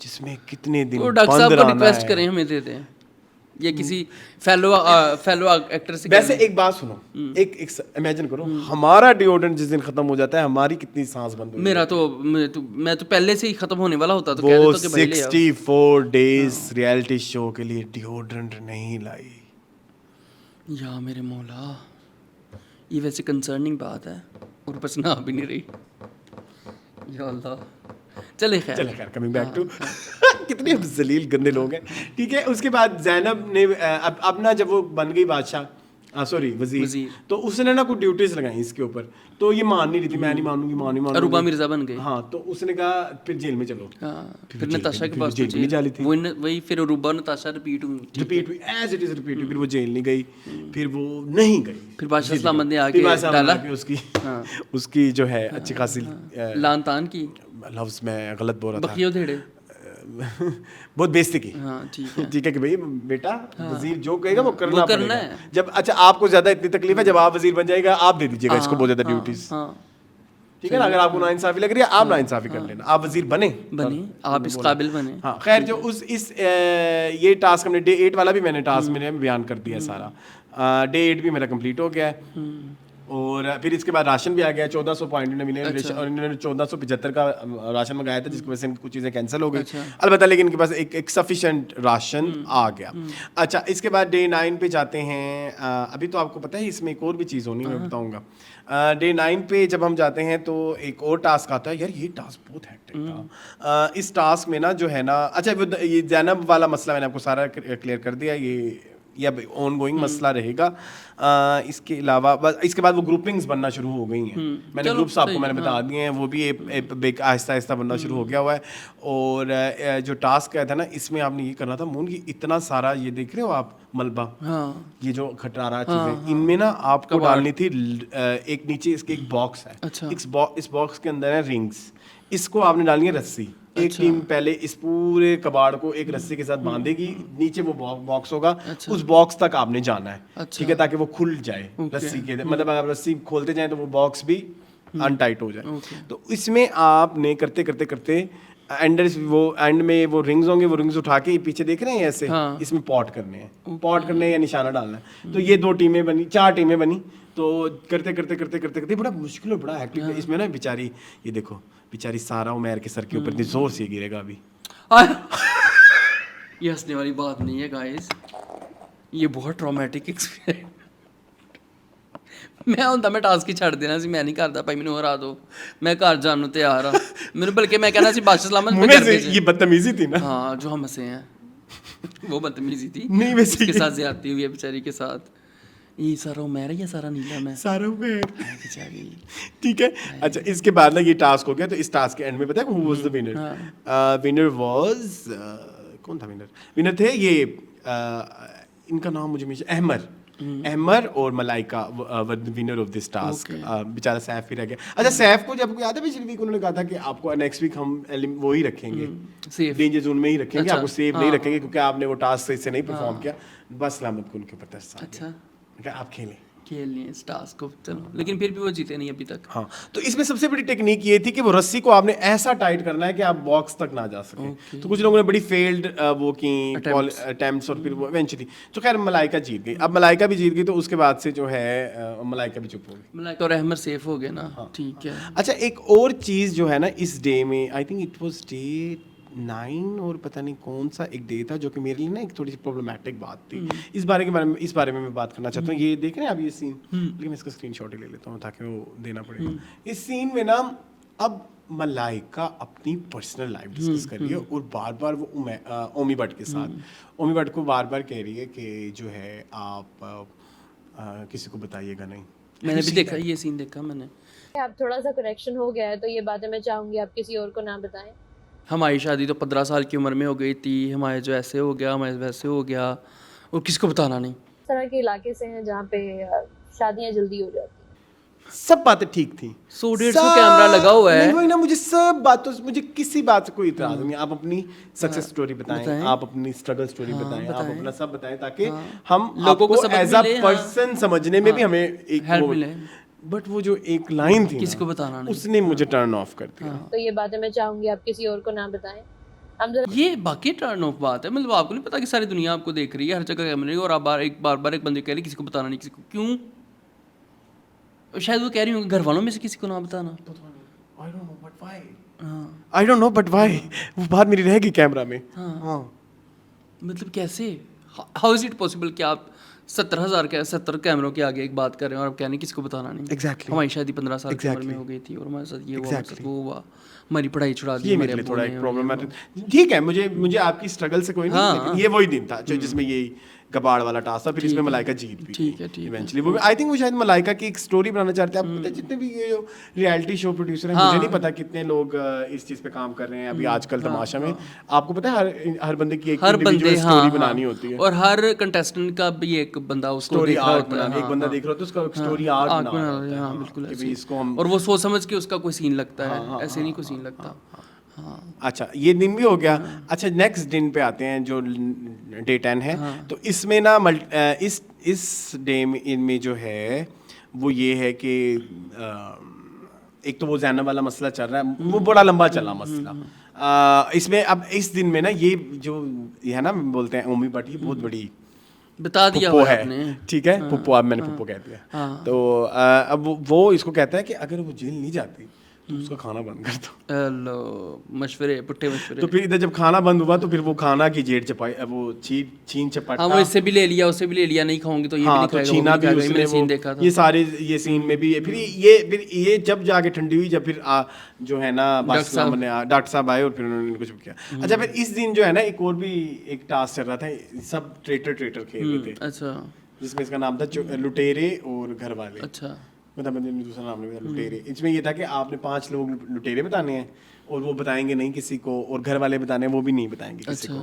जिसमें कितने दिन वो डॉक्टर साहब बंद को रहना रिक्वेस्ट है। करें हमें दे दें, या किसी फेलो एक्टर से वैसे करें। एक बात सुनो, एक इमेजिन करो हमारा डिओड्रेंट जिस दिन खत्म हो जाता है हमारी कितनी सांस बंद हो मेरा तो मैं तो पहले से ही खत्म होने वाला होता तो कह वो देता कि भाई ले आओ। 64 डेज रियलिटी शो के लिए डिओड्रेंट नहीं लाई। या मेरे मौला, ये वैसे कंसर्निंग बात है और बस ना भी नहीं रही। या अल्लाह, चले खैर कमिंग बैक टू कितने जलील गंदे लोग हैं। ठीक है, उसके बाद ज़ैनब ने अब ना जब वो बन गई बादशाह, सॉरी वजीर, तो उसने ना कुछ ड्यूटीज लगाई इसके ऊपर, तो ये मान नहीं रही थी, मैं नहीं मानूंगी अरूबा मिर्जा बन गई। हाँ, तो उसने कहा फिर जेल में चलो। फिर नताशा के पास जेल में जाली थी, वही फिर अरूबा नताशा रिपीट हुई एज इट इज रिपीट हुई। फिर वो जेल नहीं गई, फिर वो नहीं गई, फिर बादशाह सलामत ने आके डाला उसकी जो है अच्छी खासी लान तान की, लफ्ज में गलत बोल रहा था, बखियो धेड़े बहुत बेइज्जती की। हाँ ठीक है, ठीक है कि भाई बेटा वजीर जो कहेगा वो करना है। जब अच्छा आपको ज्यादा इतनी तकलीफ है, जब आप वजीर बन जाएगा आप दे दीजिएगा इसको बहुत ज्यादा ड्यूटीज। ठीक है ना, अगर आपको नाइंसाफी लग रही है आप नाइंसाफी कर लेना, आप वजीर बने आप इस काबिल बने। हाँ खैर, जो ये टास्क हमने डे 8 वाला भी मैंने टास्क में बयान कर दिया सारा। डे 8 भी मेरा कंप्लीट हो गया है, और फिर इसके बाद राशन भी आ गया। 1400 पॉइंट मिले और इन्होंने 1475 का राशन मंगाया था, जिसकी वजह से कुछ चीज़ें कैंसिल हो गई अलबत्ता, लेकिन इनके पास एक सफिशिएंट राशन आ गया। अच्छा, इसके बाद डे 9 पे जाते हैं। अभी तो आपको पता है इसमें एक और भी चीज़ होनी, मैं बताऊंगा। डे 9 पे जब हम जाते हैं तो एक और टास्क आता है। यार ये टास्क बहुत हैक्टिक था। इस टास्क में ना जो है ना, अच्छा ये ज़ैनब वाला मसला मैंने आपको सारा क्लियर कर दिया, ये अब ऑन गोइंग मसला रहेगा। इसके अलावा बस इसके बाद वो ग्रुपिंग्स बनना शुरू हो गई हैं। मैंने ग्रुप्स आपको मैंने बता दिए हैं, वो भी आहिस्ता आहिस्ता बनना शुरू हो गया हुआ है। और जो टास्क आया था ना, इसमें आपने ये करना था मून की, इतना सारा ये देख रहे हो आप मलबा, ये जो खटरा चीज़ें, इनमें ना आपको डालनी थी एक नीचे इसके एक बॉक्स है। इस बॉक्स के अंदर है रिंग्स, इसको आपने डालनी है रस्सी। एक टीम पहले इस पूरे कबाड़ को एक रस्सी के साथ बांधेगी, नीचे वो बॉक्स होगा, उस बॉक्स तक आपने जाना है। ठीक है, ताकि वो खुल जाए रस्सी के, मतलब अगर रस्सी खोलते जाए तो वो बॉक्स भी अनटाइट हो जाए। तो इसमें आपने करते करते करते एंड में वो रिंग्स होंगे, वो रिंग्स उठा के पीछे देख रहे हैं ऐसे, इसमें पॉट करने हैं या निशाना डालना है। तो ये 2 टीमें बनी, 4 टीमें बनी। तो करते करते करते करते करते बड़ा मुश्किल और बड़ा हैक्टिक है। इसमें ना बेचारी, ये देखो बेचारी सारा उमैर के सर के ऊपर इतनी जोर से गिरेगा अभी। ये हंसने वाली बात नहीं है गाइस, ये बहुत ट्रॉमेटिक एक्सपीरियंस। मैं ਹੁੰਦਾ मैं टास्क ही ਛੱਡ देना ਸੀ, मैं नहीं करता भाई ਮੈਨੂੰ हरा दो, मैं घर जाने ਨੂੰ ਤਿਆਰ ਹਾਂ। ਮੈਨੂੰ बल्कि मैं कहना ਸੀ बादशाह सलामत में घर भेजे। ये बदतमीजी थी ना, हाँ जो हम हंसे हैं वो बदतमीजी थी। नहीं वैसे उसके साथ ज्यादती हुई है बेचारी के साथ। ये सारा उमैर है या सारा नीलम है? सारा उमैर बेचारी। ठीक है, अच्छा इसके बाद ना ये टास्क हो गया। तो इस टास्क के एंड में पता है who was the winner? Winner was कौन था विनर? विनर थे ये इनका नाम मुझे हमेशा अहमर और Malaika were the winner of this task. बेचारा सैफ ही रह गया। अच्छा सैफ को जब याद है पिछली वीक उन्होंने कहा था कि आपको नेक्स्ट वीक हम वो ही रखेंगे, डेंजर जोन में ही रखेंगे, आपको सेव नहीं रखेंगे क्योंकि आपने वो टास्क सही से नहीं परफॉर्म किया। बस सलामत को उनके ऊपर तरस आ गया। आप खेल लिए इस टास्क को, चलो, लेकिन फिर भी वो जीते नहीं अभी तक। हाँ, तो इसमें सबसे बड़ी टेक्निक ये थी कि वो रस्सी को आपने ऐसा टाइट करना है कि आप बॉक्स तक ना जा सके। तो कुछ लोगों ने बड़ी फेल्ड वो की अटेम्प्ट्स और फिर वो इवेंचुअली तो खैर मलाइका जीत गई। अब मलाइका भी जीत गई तो उसके बाद से जो है मलाइका भी चुप हो गई, मलाइका और अहमद सेफ हो गए ना। ठीक है। अच्छा एक और चीज़ जो है ना इस डे में, I think it was day 9 और पता नहीं कौन सा एक डे था जो कि मेरे लिए ना एक थोड़ी सी प्रॉब्लमैटिक बात थी। इस बारे में मैं बात करना चाहता हूँ। ये देख रहे हैं आप ये सीन, लेकिन मैं इसका स्क्रीनशॉट ही ले लेता हूँ ताकि वो देना पड़ेगा। इस सीन में ना अब मलाइका अपनी पर्सनल लाइफ डिस्कस कर रही है और बार बार वो ओमी भट्ट के साथ ओमी भट्ट को बार बार कह रही है कि जो है आप किसी को बताइएगा नहीं। मैंने भी देखा ये सीन, देखा मैंने। अब थोड़ा सा करेक्शन हो गया है तो ये बातें मैं चाहूँगी आप किसी और को ना बताएं। हमारी शादी तो 15 साल की उम्र में हो गई थी, हमारे जो ऐसे हो गया, हमारे वैसे हो गया, और किसको बताना नहीं। इस तरह के इलाके से हैं जहाँ पे शादियाँ जल्दी हो जाती हैं। सब बातें ठीक थी, 100-150 कैमरा लगा हुआ है। नहीं ना, मुझे सब बातों से, मुझे किसी बात से कोई इतराज नहीं। आप अपनी सक्सेस स्टोरी बताएं, आप अपनी स्ट्रगल स्टोरी बताएं, आप अपना सब बताएं ताकि हम लोगों को एज अ पर्सन समझने में भी हमें एक हेल्प मिले। बट वो जो एक लाइन थी किसी ना, को बताना नहीं। उसने मुझे टर्न ऑफ कर दिया। तो ये बातें मैं चाहूंगी आप किसी और को ना बताएं। हम जरा ये बाकी टर्न ऑफ बात है, मतलब आपको नहीं पता कि सारी दुनिया आपको देख रही है, हर जगह कैमरे, और आप बार बार एक बंदे कह रहे किसी को बताना नहीं, किसी को, क्यों? शायद वो कह रही होंगी घर वालों में से किसी को ना बताना। I don't know but why वो बात मेरी रहेगी कैमरा में। हाँ मतलब कैसे, हाउ इज इट पॉसिबल कि आप 70 कैमरों के आगे एक बात कर रहे हैं और आप कह रहे हैं किसी को बताना नहीं। Exactly. हमारी शादी 15 साल की उम्र में Exactly. हो गई थी और हमारे साथ ये हुआ, Exactly. हमारे साथ वो हुआ, हमारी पढ़ाई छुड़ा दी ये हमारे मेरे लिए अब्बू थोड़ा ने, एक और प्रॉब्लमेटिक, ठीक है, मुझे आपकी स्ट्रगल से कोई नहीं, हाँ, लेकिन हाँ। ये वही दिन था जो जिसमें ये कबाड़ वाला टास्क था, फिर इसमें मलाइका जीत भी ठीक है, ठीक है। इवेंचुअली। वो आई थिंक वो शायद मलाइका की एक स्टोरी बनाना चाहते हैं। आप पता है जितने भी ये जो रियलिटी शो प्रोड्यूसर हैं, मुझे नहीं पता कितने लोग इस चीज पे काम कर रहे हैं अभी आजकल तमाशा में। आपको पता है हर बंदे की एक हर बंदे इंडिविजुअल स्टोरी बनानी होती है, और हर कंटेस्टेंट का भी एक बंदा उसको स्टोरी देख रहा आर्क होता है। बना, एक बंदा देख रहा होता है उसका स्टोरी आर्क आर्क बना बना रहा होता है। हाँ, बिल्कुल कि ऐसे भाई ही। इसको हम, और वो सोच समझ के उसका कोई सीन लगता है, ऐसे नहीं कोई सीन लगता। अच्छा ये दिन भी हो गया। अच्छा नेक्स्ट दिन पे आते हैं जो डे 10 है। तो इसमें ना इस डे में इनमें जो है वो ये है कि एक तो वो ज़ैनब वाला मसला चल रहा है, वो बड़ा लंबा चला मसला। इसमें अब इस दिन में ना ये जो ये है ना बोलते हैं ओमी बट, ये बहुत बड़ी बता दिया पुप्पो हुआ है, आपने। ठीक है, पुप्पो, अब मैंने पुप्पो कह दिया। तो अब वो इसको कहता है कि अगर वो जेल नहीं जाती तो उसका खाना बंद कर दो। लो मशवरे, पुट्टे मशवरे। तो फिर इधर जब खाना बंद हुआ तो फिर वो खाना की जेड़ चपाई, वो छीन चपाटा, हाँ वो इससे भी ले लिया, उससे भी ले लिया, नहीं खाऊंगी तो ये भी हाँ नहीं तो खाएगा, छीना वो भी भी नहीं खाएगा, ये उसने, मैंने सीन वो देखा था। ये सारे ये सीन में भी है। फिर ये जब जाके ठंडी हुई, जब फिर जो है ना डॉक्टर साहब आए और फिर उन्होंने कुछ किया। अच्छा फिर इस दिन जो है ना एक और भी एक टास्क चल रहा था, सब ट्रेटर खेल रहे थे, अच्छा जिसमें इसका नाम था लुटेरे और घर वाले। अच्छा मतलब मैंने दूसरा नाम नहीं बताया, लुटेरे। इसमें ये था कि आपने 5 लोग लुटेरे बताने हैं और वो बताएंगे नहीं किसी को, और घर वाले बताने हैं वो भी नहीं बताएंगे किसी को।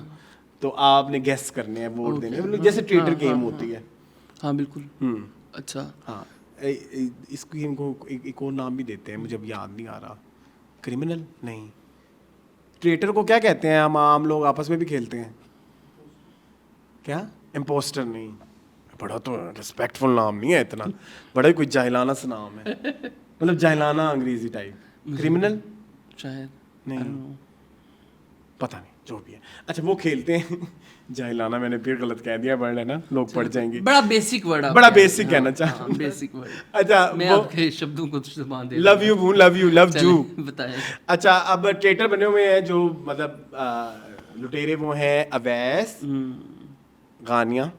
तो आपने गेस करने हैं, वोट देने हैं, मतलब जैसे ट्रेडर गेम होती है। हाँ बिल्कुल। अच्छा हाँ इस गेम को एक और नाम भी देते हैं, मुझे अब याद नहीं आ रहा। क्रिमिनल नहीं, ट्रेटर को क्या कहते हैं हम आम लोग आपस में भी खेलते हैं, क्या? इम्पोस्टर नहीं, बड़ा तो रिस्पेक्टफुल नाम नहीं है इतना, बड़ा ही कोई जाहिलाना सा नाम है, मतलब जाहिलाना अंग्रेजी टाइप। क्रिमिनल शायद नहीं, पता नहीं, जो भी है। अच्छा वो खेलते हैं जाहिलाना, मैंने फिर गलत कह दिया वर्ड है ना, लोग पढ़ जाएंगे। बड़ा बेसिक वर्ड, बड़ा बेसिक कहना चाह, बेसिक वर्ड। अच्छा मैं वो आपके शब्दों को ज़बान दे लव यू लव जू बताएं। अच्छा अब ट्रेटर बने हुए हैं जो मतलब लुटेरे वो हैं Awais, Ghania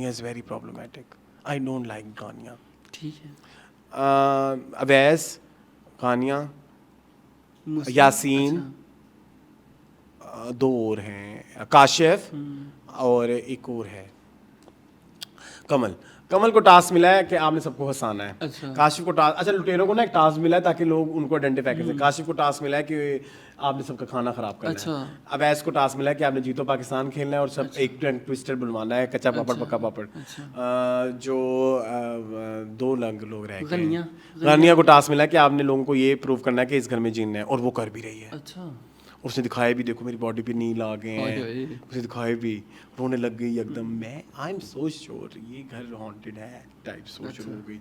is very problematic, I don't like Ghania. ठीक है। अवैस, गानिया, यासीन, दो और हैं, काशिफ और एक और है कमल को टास्क मिला है कि आपने सबको हंसाना है। अच्छा। काशिफ को टास्क, अच्छा लुटेरों को ना एक टास्क मिला है ताकि लोग उनको आइडेंटिफाई कर सकें। काशिफ को टास्क मिला है कि आपने सबका खाना खराब करना अच्छा। है। अवैस को टास्क मिला है कि आपने जीतो पाकिस्तान खेलना है और सब एक टंग ट्विस्टर बुलवाना है, कच्चा पापड़ पक्का पापड़। जो 2 लोग रह गए, गानिया को टास्क मिला है कि आपने लोगों को ये प्रूव करना है कि इस घर में जीना है, और वो कर भी रही है। अच्छा उसने दिखाया भी, देखो मेरी बॉडी पे नील आ गए हैं, उसने दिखाया भी, रोने लग गई एकदम। मैं आई एम सो श्योर ये घर हॉन्टेड है टाइप सोच शुरू हो गई।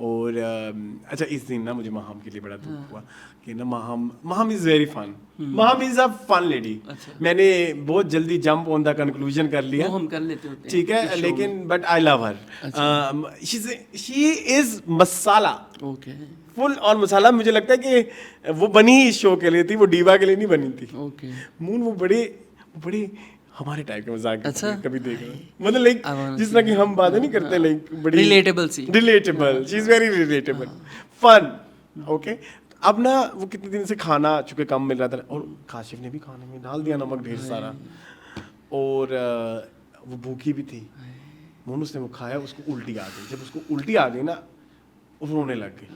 और अच्छा इस दिन ना मुझे माहम के लिए बड़ा दुख हुआ कि ना Maham is very fun, Maham is a fun lady. मैंने बहुत जल्दी जंप ऑन द कंक्लूजन कर लिया, हम कर लेते होते हैं, ठीक है, लेकिन but I love her. She is masala, okay full और मसाला। मुझे लगता है कि वो बनी ही इस शो के लिए थी, वो डीवा के लिए नहीं बनी थी। ओके मून वो बड़े हमारे टाइप के मजाक अच्छा। कभी देख रहे मतलब लाइक जिस तरह की हम बातें नहीं करते, लाइक बड़ी relatable she is very relatable, fun. Okay अब ना वो कितने दिन से खाना चूंकि कम मिल रहा था, और काशिफ ने भी खाने में डाल दिया नमक ढेर सारा, और वो भूखी भी थी। मून उसने वो खाया, उसको उल्टी आ गई। जब उसको उल्टी आ गई ना, वो रोने लग गई।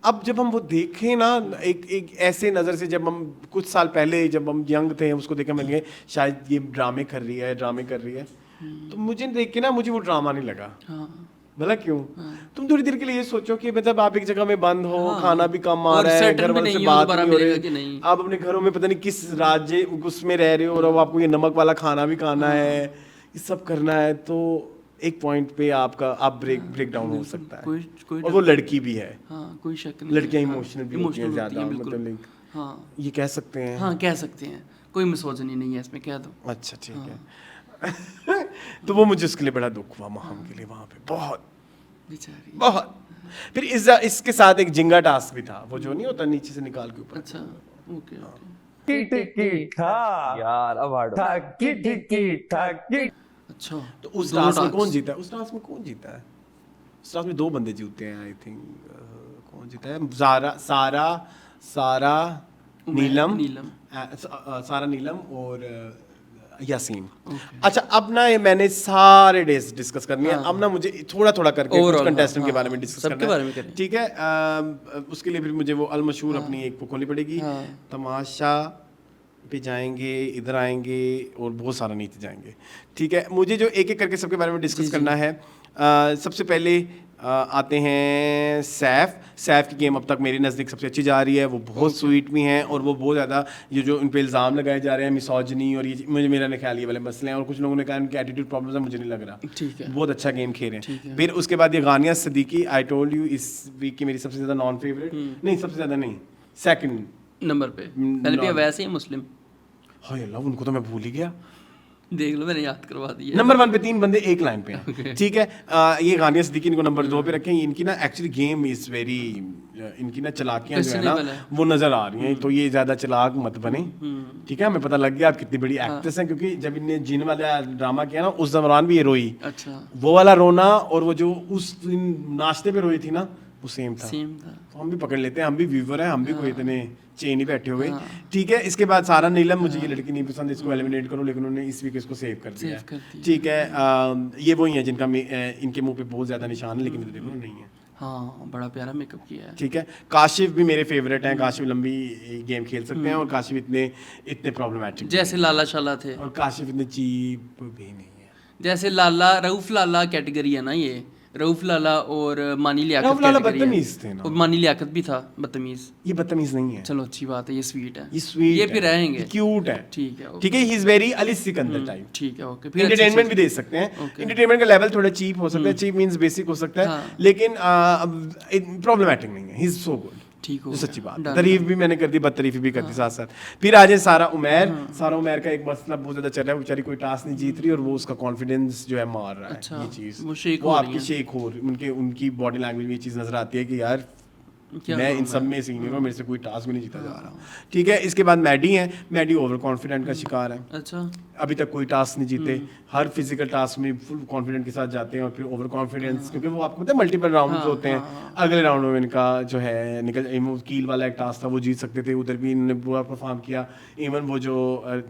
अब जब हम वो देखें ना एक ऐसे नज़र से, जब हम कुछ साल पहले जब हम यंग थे उसको देखे मिल गए शायद ये ड्रामे कर रही है, तो मुझे देख के ना मुझे वो ड्रामा नहीं लगा। भला क्यों? तुम थोड़ी देर के लिए ये सोचो कि मतलब आप एक जगह में बंद हो, खाना भी कम आ रहा है, घर वालों से बात नहीं हो रही, आप अपने घरों में पता नहीं किस राज्य उसमें रह रहे हो और अब आपको ये नमक वाला खाना भी खाना है, ये सब करना है। तो एक पॉइंट पे आप ब्रेक डाउन हो सकता है। कोई और वो लड़की भी है। हाँ, कोई शक नहीं। लड़कियां इमोशनल भी होती हैं Emotional ज़्यादा, बिल्कुल। मतलब like, हाँ ये कह सकते हैं। हाँ, कह सकते हैं, कोई मिसोजनी नहीं है इसमें, कह दो। अच्छा ठीक है। तो वो मुझे उसके लिए बड़ा दुख हुआ, माहम के लिए वहाँ पे बहुत बेचारी। बहुत। फिर इसके साथ एक जिंगा टास्क भी था, वो जो नहीं होता नीचे से निकाल के ऊपर। अच्छा, ओके ओके। यार अब हार्ड अच्छा, तो उस दो टास्क में tasks। कौन जीता है? उस टास्क में कौन जीता है? उस टास्क में 2 बंदे जीतते हैं आई थिंक। कौन जीता है? सारा नीलम नीलम। सारा नीलम और यासीन। अच्छा, अब ना ये मैंने सारे डेज डिस्कस करनी है। अब ना मुझे थोड़ा थोड़ा करके कुछ Overall, कंटेस्टेंट के हाँ, बारे में डिस्कस सबके करना बारे है। में करें। ठीक है, उसके लिए फिर मुझे वो अलमशहूर अपनी एक बुक खोलनी पड़ेगी। तमाशा पे जाएंगे, इधर आएंगे और बहुत सारा नीचे जाएंगे। ठीक है, मुझे जो एक एक करके सबके बारे में डिस्कस करना है। सबसे पहले आते हैं सैफ की गेम अब तक मेरे नज़दीक सबसे अच्छी जा रही है। वो बहुत स्वीट भी हैं और वो बहुत ज़्यादा ये जो इन पे इल्ज़ाम लगाए जा रहे हैं मिसोजिनी और ये मुझे मेरा नहीं ख्याल ये वाले मसले हैं, और कुछ लोगों ने कहा इनके एटीट्यूड प्रॉब्लम्स है, मुझे नहीं लग रहा। ठीक है, बहुत अच्छा गेम खेल रहे हैं। फिर उसके बाद ये Ghania Siddiqui, I told you इस वीक की मेरी सबसे ज़्यादा नॉन फेवरेट, नहीं सबसे ज़्यादा नहीं, सेकंड नंबर पे। पहले भी वैसे ही मुस्लिम। हाय अल्लाह, उनको तो मैं भूल ही गया। देख लो, मैंने याद करवा दिया। नंबर 1 पे 3 बंदे एक लाइन पे हैं। ठीक है, ये गानिया सिद्दीकी इनको नंबर 2 पे रखें। इनकी ना एक्चुअली गेम इज वेरी, इनकी ना चलाकियां जो है ना वो नजर आ रही हैं, तो ये ज्यादा चलाक मत बने। ठीक है, हमें पता लग गया आप कितनी बड़ी एक्ट्रेस हैं, क्योंकि जब इनने जिन वाला ड्रामा किया ना उस दौरान भी ये रोई। अच्छा, वो वाला रोना और वो जो उस दिन नाश्ते पे रोई थी ना, वो सेम था। तो हम भी पकड़ लेते हैं, हम भी व्यूवर हैं, हम भी कोई इतने चेन ही बैठे हुए। ठीक है, इसके बाद सारा नीलम, मुझे ये लड़की नहीं पसंद, इसको एलिमिनेट करो, लेकिन उन्होंने इस वीक इसको सेव कर दिया। ठीक है, ये वही है जिनका इनके मुंह पे बहुत ज्यादा निशान है, लेकिन इधर देखो नहीं है। हाँ, बड़ा प्यारा मेकअप किया है। ठीक है, काशिफ भी मेरे फेवरेट हैं। काशिफ लंबी गेम खेल सकते हैं और काशिफ इतने प्रॉब्लमेटिक जैसे लाला शाला थे, और काशिफ इतने चीप भी नहीं है। जैसे लाला रऊफ लाला कैटेगरी है ना, ये रऊफ लाला और मानी लियाकत रऊफ लाला कैटेगरी है। बदतमीज थे ना, और मानी लियाकत भी था बदतमीज। ये बदतमीज नहीं है। चलो अच्छी बात है, ये स्वीट है, ये स्वीट, ये फिर रहेंगे, क्यूट है। ठीक है, ठीक है, he is very Ali Sikandar type. ठीक है, ओके। फिर एंटरटेनमेंट भी दे सकते हैं। एंटरटेनमेंट का लेवल थोड़ा चीप हो सकता है, चीप मींस बेसिक हो सकता है, लेकिन प्रॉब्लमेटिक नहीं है। ही इज सो गुड। ठीक हो, सच्ची बात। तारीफ भी मैंने कर दी, बदतारीफी भी कर दी साथ साथ। फिर आ जाए सारा उमैर का एक मसला बहुत ज्यादा चल रहा है, बेचारी कोई टास्क नहीं जीत रही और वो उसका कॉन्फिडेंस जो है मार रहा है। अच्छा, ये चीज वो आपकी शेक हो रही, उनकी बॉडी लैंग्वेज में ये चीज नजर आती है कि यार मैं इन सब में सीनियर हूँ, मेरे से कोई टास्क भी नहीं जीता जा रहा। ठीक है, इसके बाद मैडी है। मैडी ओवर कॉन्फिडेंट का शिकार है। अच्छा, अभी तक कोई टास्क नहीं जीते, हर फिजिकल टास्क में फुल कॉन्फिडेंट के साथ जाते हैं और फिर ओवर कॉन्फिडेंस, क्योंकि वो आपको पता है मल्टीपल राउंड्स होते हैं। अगले राउंड में इनका जो है कील वाला एक टास्क था, वो जीत सकते थे, उधर भी इन्होंने पूरा परफॉर्म किया। इवन वो जो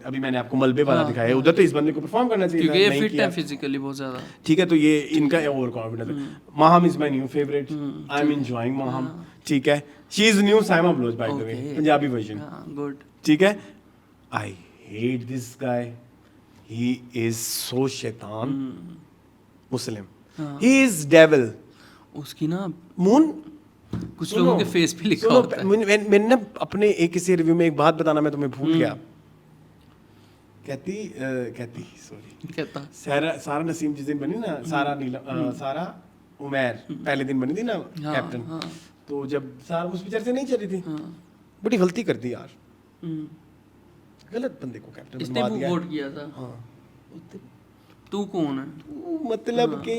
अभी मैंने आपको मलबे वाला दिखाया, उधर तो इस बंदे को परफॉर्म करना चाहिए, क्योंकि ये फिट है फिजिकली बहुत ज्यादा। ठीक है, तो ये इनका ओवर कॉन्फिडेंस है। Maham is my new favourite, I am enjoying Maham. ठीक है, शी इज न्यू साइमा ब्लोज by the way, Punjabi version. Good. ठीक है, I hate this guy, he is so शैतान मुस्लिम, ही इज डेविल। उसकी ना मून कुछ लोगों के फेस पे लिखा होता है। मैंने ना अपने एक किसी रिव्यू में एक बात बताना मैं तुम्हें भूल गया। कहती सॉरी, कहता सारा नसीम जिस दिन बनी ना, सारा उमैर पहले दिन बनी थी ना कैप्टन, तो जब सारा उस पिक्चर से नहीं चली थी, बड़ी गलती कर दी यार, गलत बंदे को कैप्टन इसने वोट किया था। तू कौन है? तू मतलब कि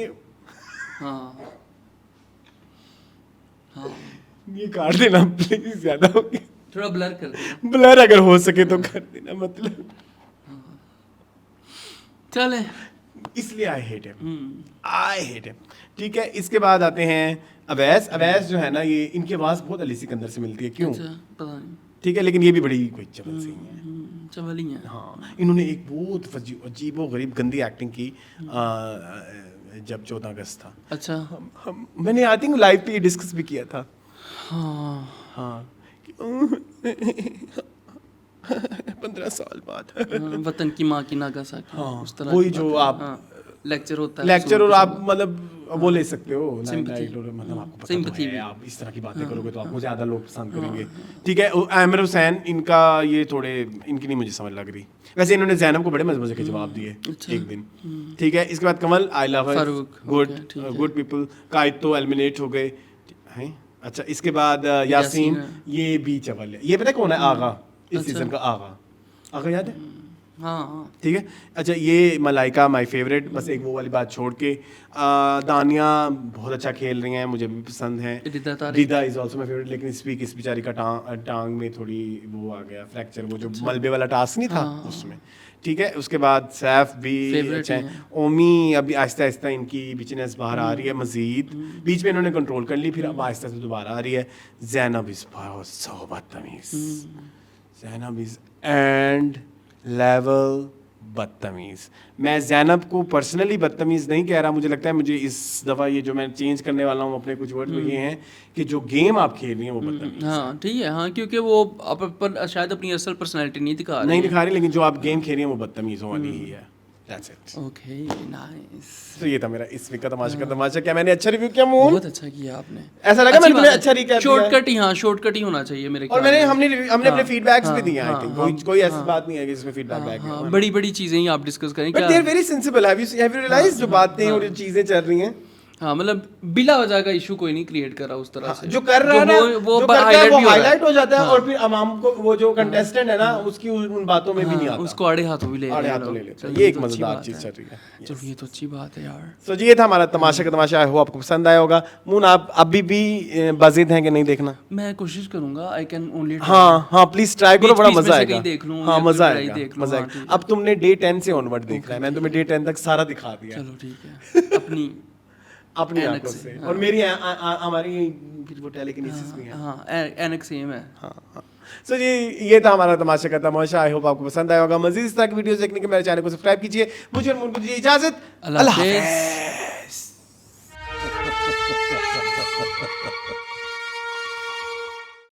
ये काट देना प्लीज, ज्यादा हो गया, थोड़ा ब्लर कर दे, ब्लर अगर हो सके तो कर देना, मतलब चले, इसलिए आई हेट हिम। ठीक है, इसके बाद आते हैं अवैस जो है ना, ये इनकी आवाज बहुत अली सिकंदर से मिलती है, क्यों पता नहीं। ठीक है, लेकिन ये भी बड़ी कोई चवल सी है, चवल ही है। हाँ, इन्होंने एक बहुत अजीब और गरीब गंदी एक्टिंग की जब 14 अगस्त था। अच्छा, मैंने आई थिंक लाइव पे डिस्कस भी किया था। हाँ 15 साल बाद वतन की माँ की नागासाकी, उस तरह वही जो आप लेक्चर होता है, लेक्चर, और आप मतलब वो ले सकते हो लाइमलाइट, और मतलब आपको पता तो Sympathy है भी। आप इस तरह की बातें करोगे तो आपको ज़्यादा लोग पसंद करेंगे। ठीक है, आमिर हुसैन इनका ये थोड़े इनकी नहीं मुझे समझ लग रही। वैसे इन्होंने ज़ैनब को बड़े मज़े के जवाब दिए एक दिन। ठीक है, इसके बाद Kamal I love her, Farooq, good okay, ठीक है। गुड पीपल, कायद तो एलिमिनेट हो गए हैं। अच्छा, इसके बाद यासीन, ये बीच अव्वल है। ये पता है कौन है? आगा, इस सीजन का आगा याद है? हाँ ठीक है। अच्छा, ये मलाइका माय फेवरेट, बस एक वो वाली बात छोड़ के। दानिया बहुत अच्छा खेल रही हैं, मुझे भी पसंद हैं। रिदा इज आल्सो माय फेवरेट, लेकिन इस बेचारी का टांग में थोड़ी वो आ गया फ्रैक्चर, वो जो मलबे वाला टास्क नहीं था उसमें। ठीक है, उसके बाद सैफ भी अच्छा है। ओमी अभी आहिस्ता आहिस्ता इनकी बिचनेस बाहर आ रही है मजीद, बीच में इन्होंने कंट्रोल कर ली, फिर अब आहिस्ता से दोबारा आ रही है। ज़ैनब इज बहुत सो बदतमीज, ज़ैनब इज एंड लेवल बदतमीज। मैं ज़ैनब को पर्सनली बदतमीज नहीं कह रहा, मुझे लगता है मुझे इस दफ़ा ये जो मैं चेंज करने वाला हूँ अपने कुछ वर्ड वो ये हैं कि जो गेम आप खेल रही हैं वो बदतमीज हाँ ठीक है। हाँ, क्योंकि वो पर शायद अपनी असल पर्सनैलिटी नहीं दिखा रही नहीं दिखा रही, लेकिन जो आप गेम खेल रही हैं वो बदतमीज़ों वाली ही है। That's it. Okay, nice. तो ये था मेरा इस वीक का तमाशा का तमाशा। क्या मैंने अच्छा रिव्यू किया मून? बहुत अच्छा किया आपने। ऐसा लगा मैंने तुम्हें अच्छा रिव्यू किया? शॉर्टकट ही, हाँ शॉर्टकट ही होना चाहिए मेरे और ख्याल में। हमने अपने फीडबैक्स भी दिए। आई थिंक कोई ऐसी बात नहीं है कि जिसमें फीडबैक बैक है। हाँ, बड़ी बड़ी चीजें ही आप डिस्कस करें बट क्या? They are very sensible. Have you realised जो बातें और जो चीजें चल रही हैं? हाँ, मतलब बिला वजह का इशू कोई नहीं क्रिएट कर रहा उस तरह से। जो कर रहा है ना, वो जो करता है highlight वो भी हो रहा है। हाईलाइट हो जाता है, और फिर अवाम को वो जो कंटेस्टेंट है ना उसकी उन बातों में भी नहीं आता, उसको आड़े हाथों भी ले आड़े रहे हैं हाथों लोग। ले लेते हैं। चलो, ये एक तो अच्छी मजेदार बात चीज है। चल रही है। चलो, ये तो अच्छी बात है यार। सो जी, ये था हमारा तमाशा का तमाशा। आई होप आपको पसंद आया होगा। मून, आप अभी भी बाजिद हैं कि नहीं देखना? मैं कोशिश करूंगा, आई कैन ओनली हाँ प्लीज ट्राई करो, बड़ा बीच में मजा से आएगा। कहीं देख लूं हाँ, या मजा कोई आएगा, देख लूं, मजा हाँ, आएगा। ठीक है। अब तुमने डे 10 से ऑनवर्ड देखना है, मैंने तुम्हें डे 10 तक सारा दिखा दिया चलो ठीक है। अपनी अपनी आंखों से। और मेरी हमारी फिर वो टेलीकिनेसिस भी है। हाँ, एनक सेम है। सो जी, ये था हमारा तमाशा का तमाशा। आई होप आपको पसंद आया होगा। मजीद इस तरह की वीडियोस देखने के मेरे चैनल को सब्सक्राइब कीजिए। मुझे और मुझे इजाजत। अल्लाह हाफ़िज़।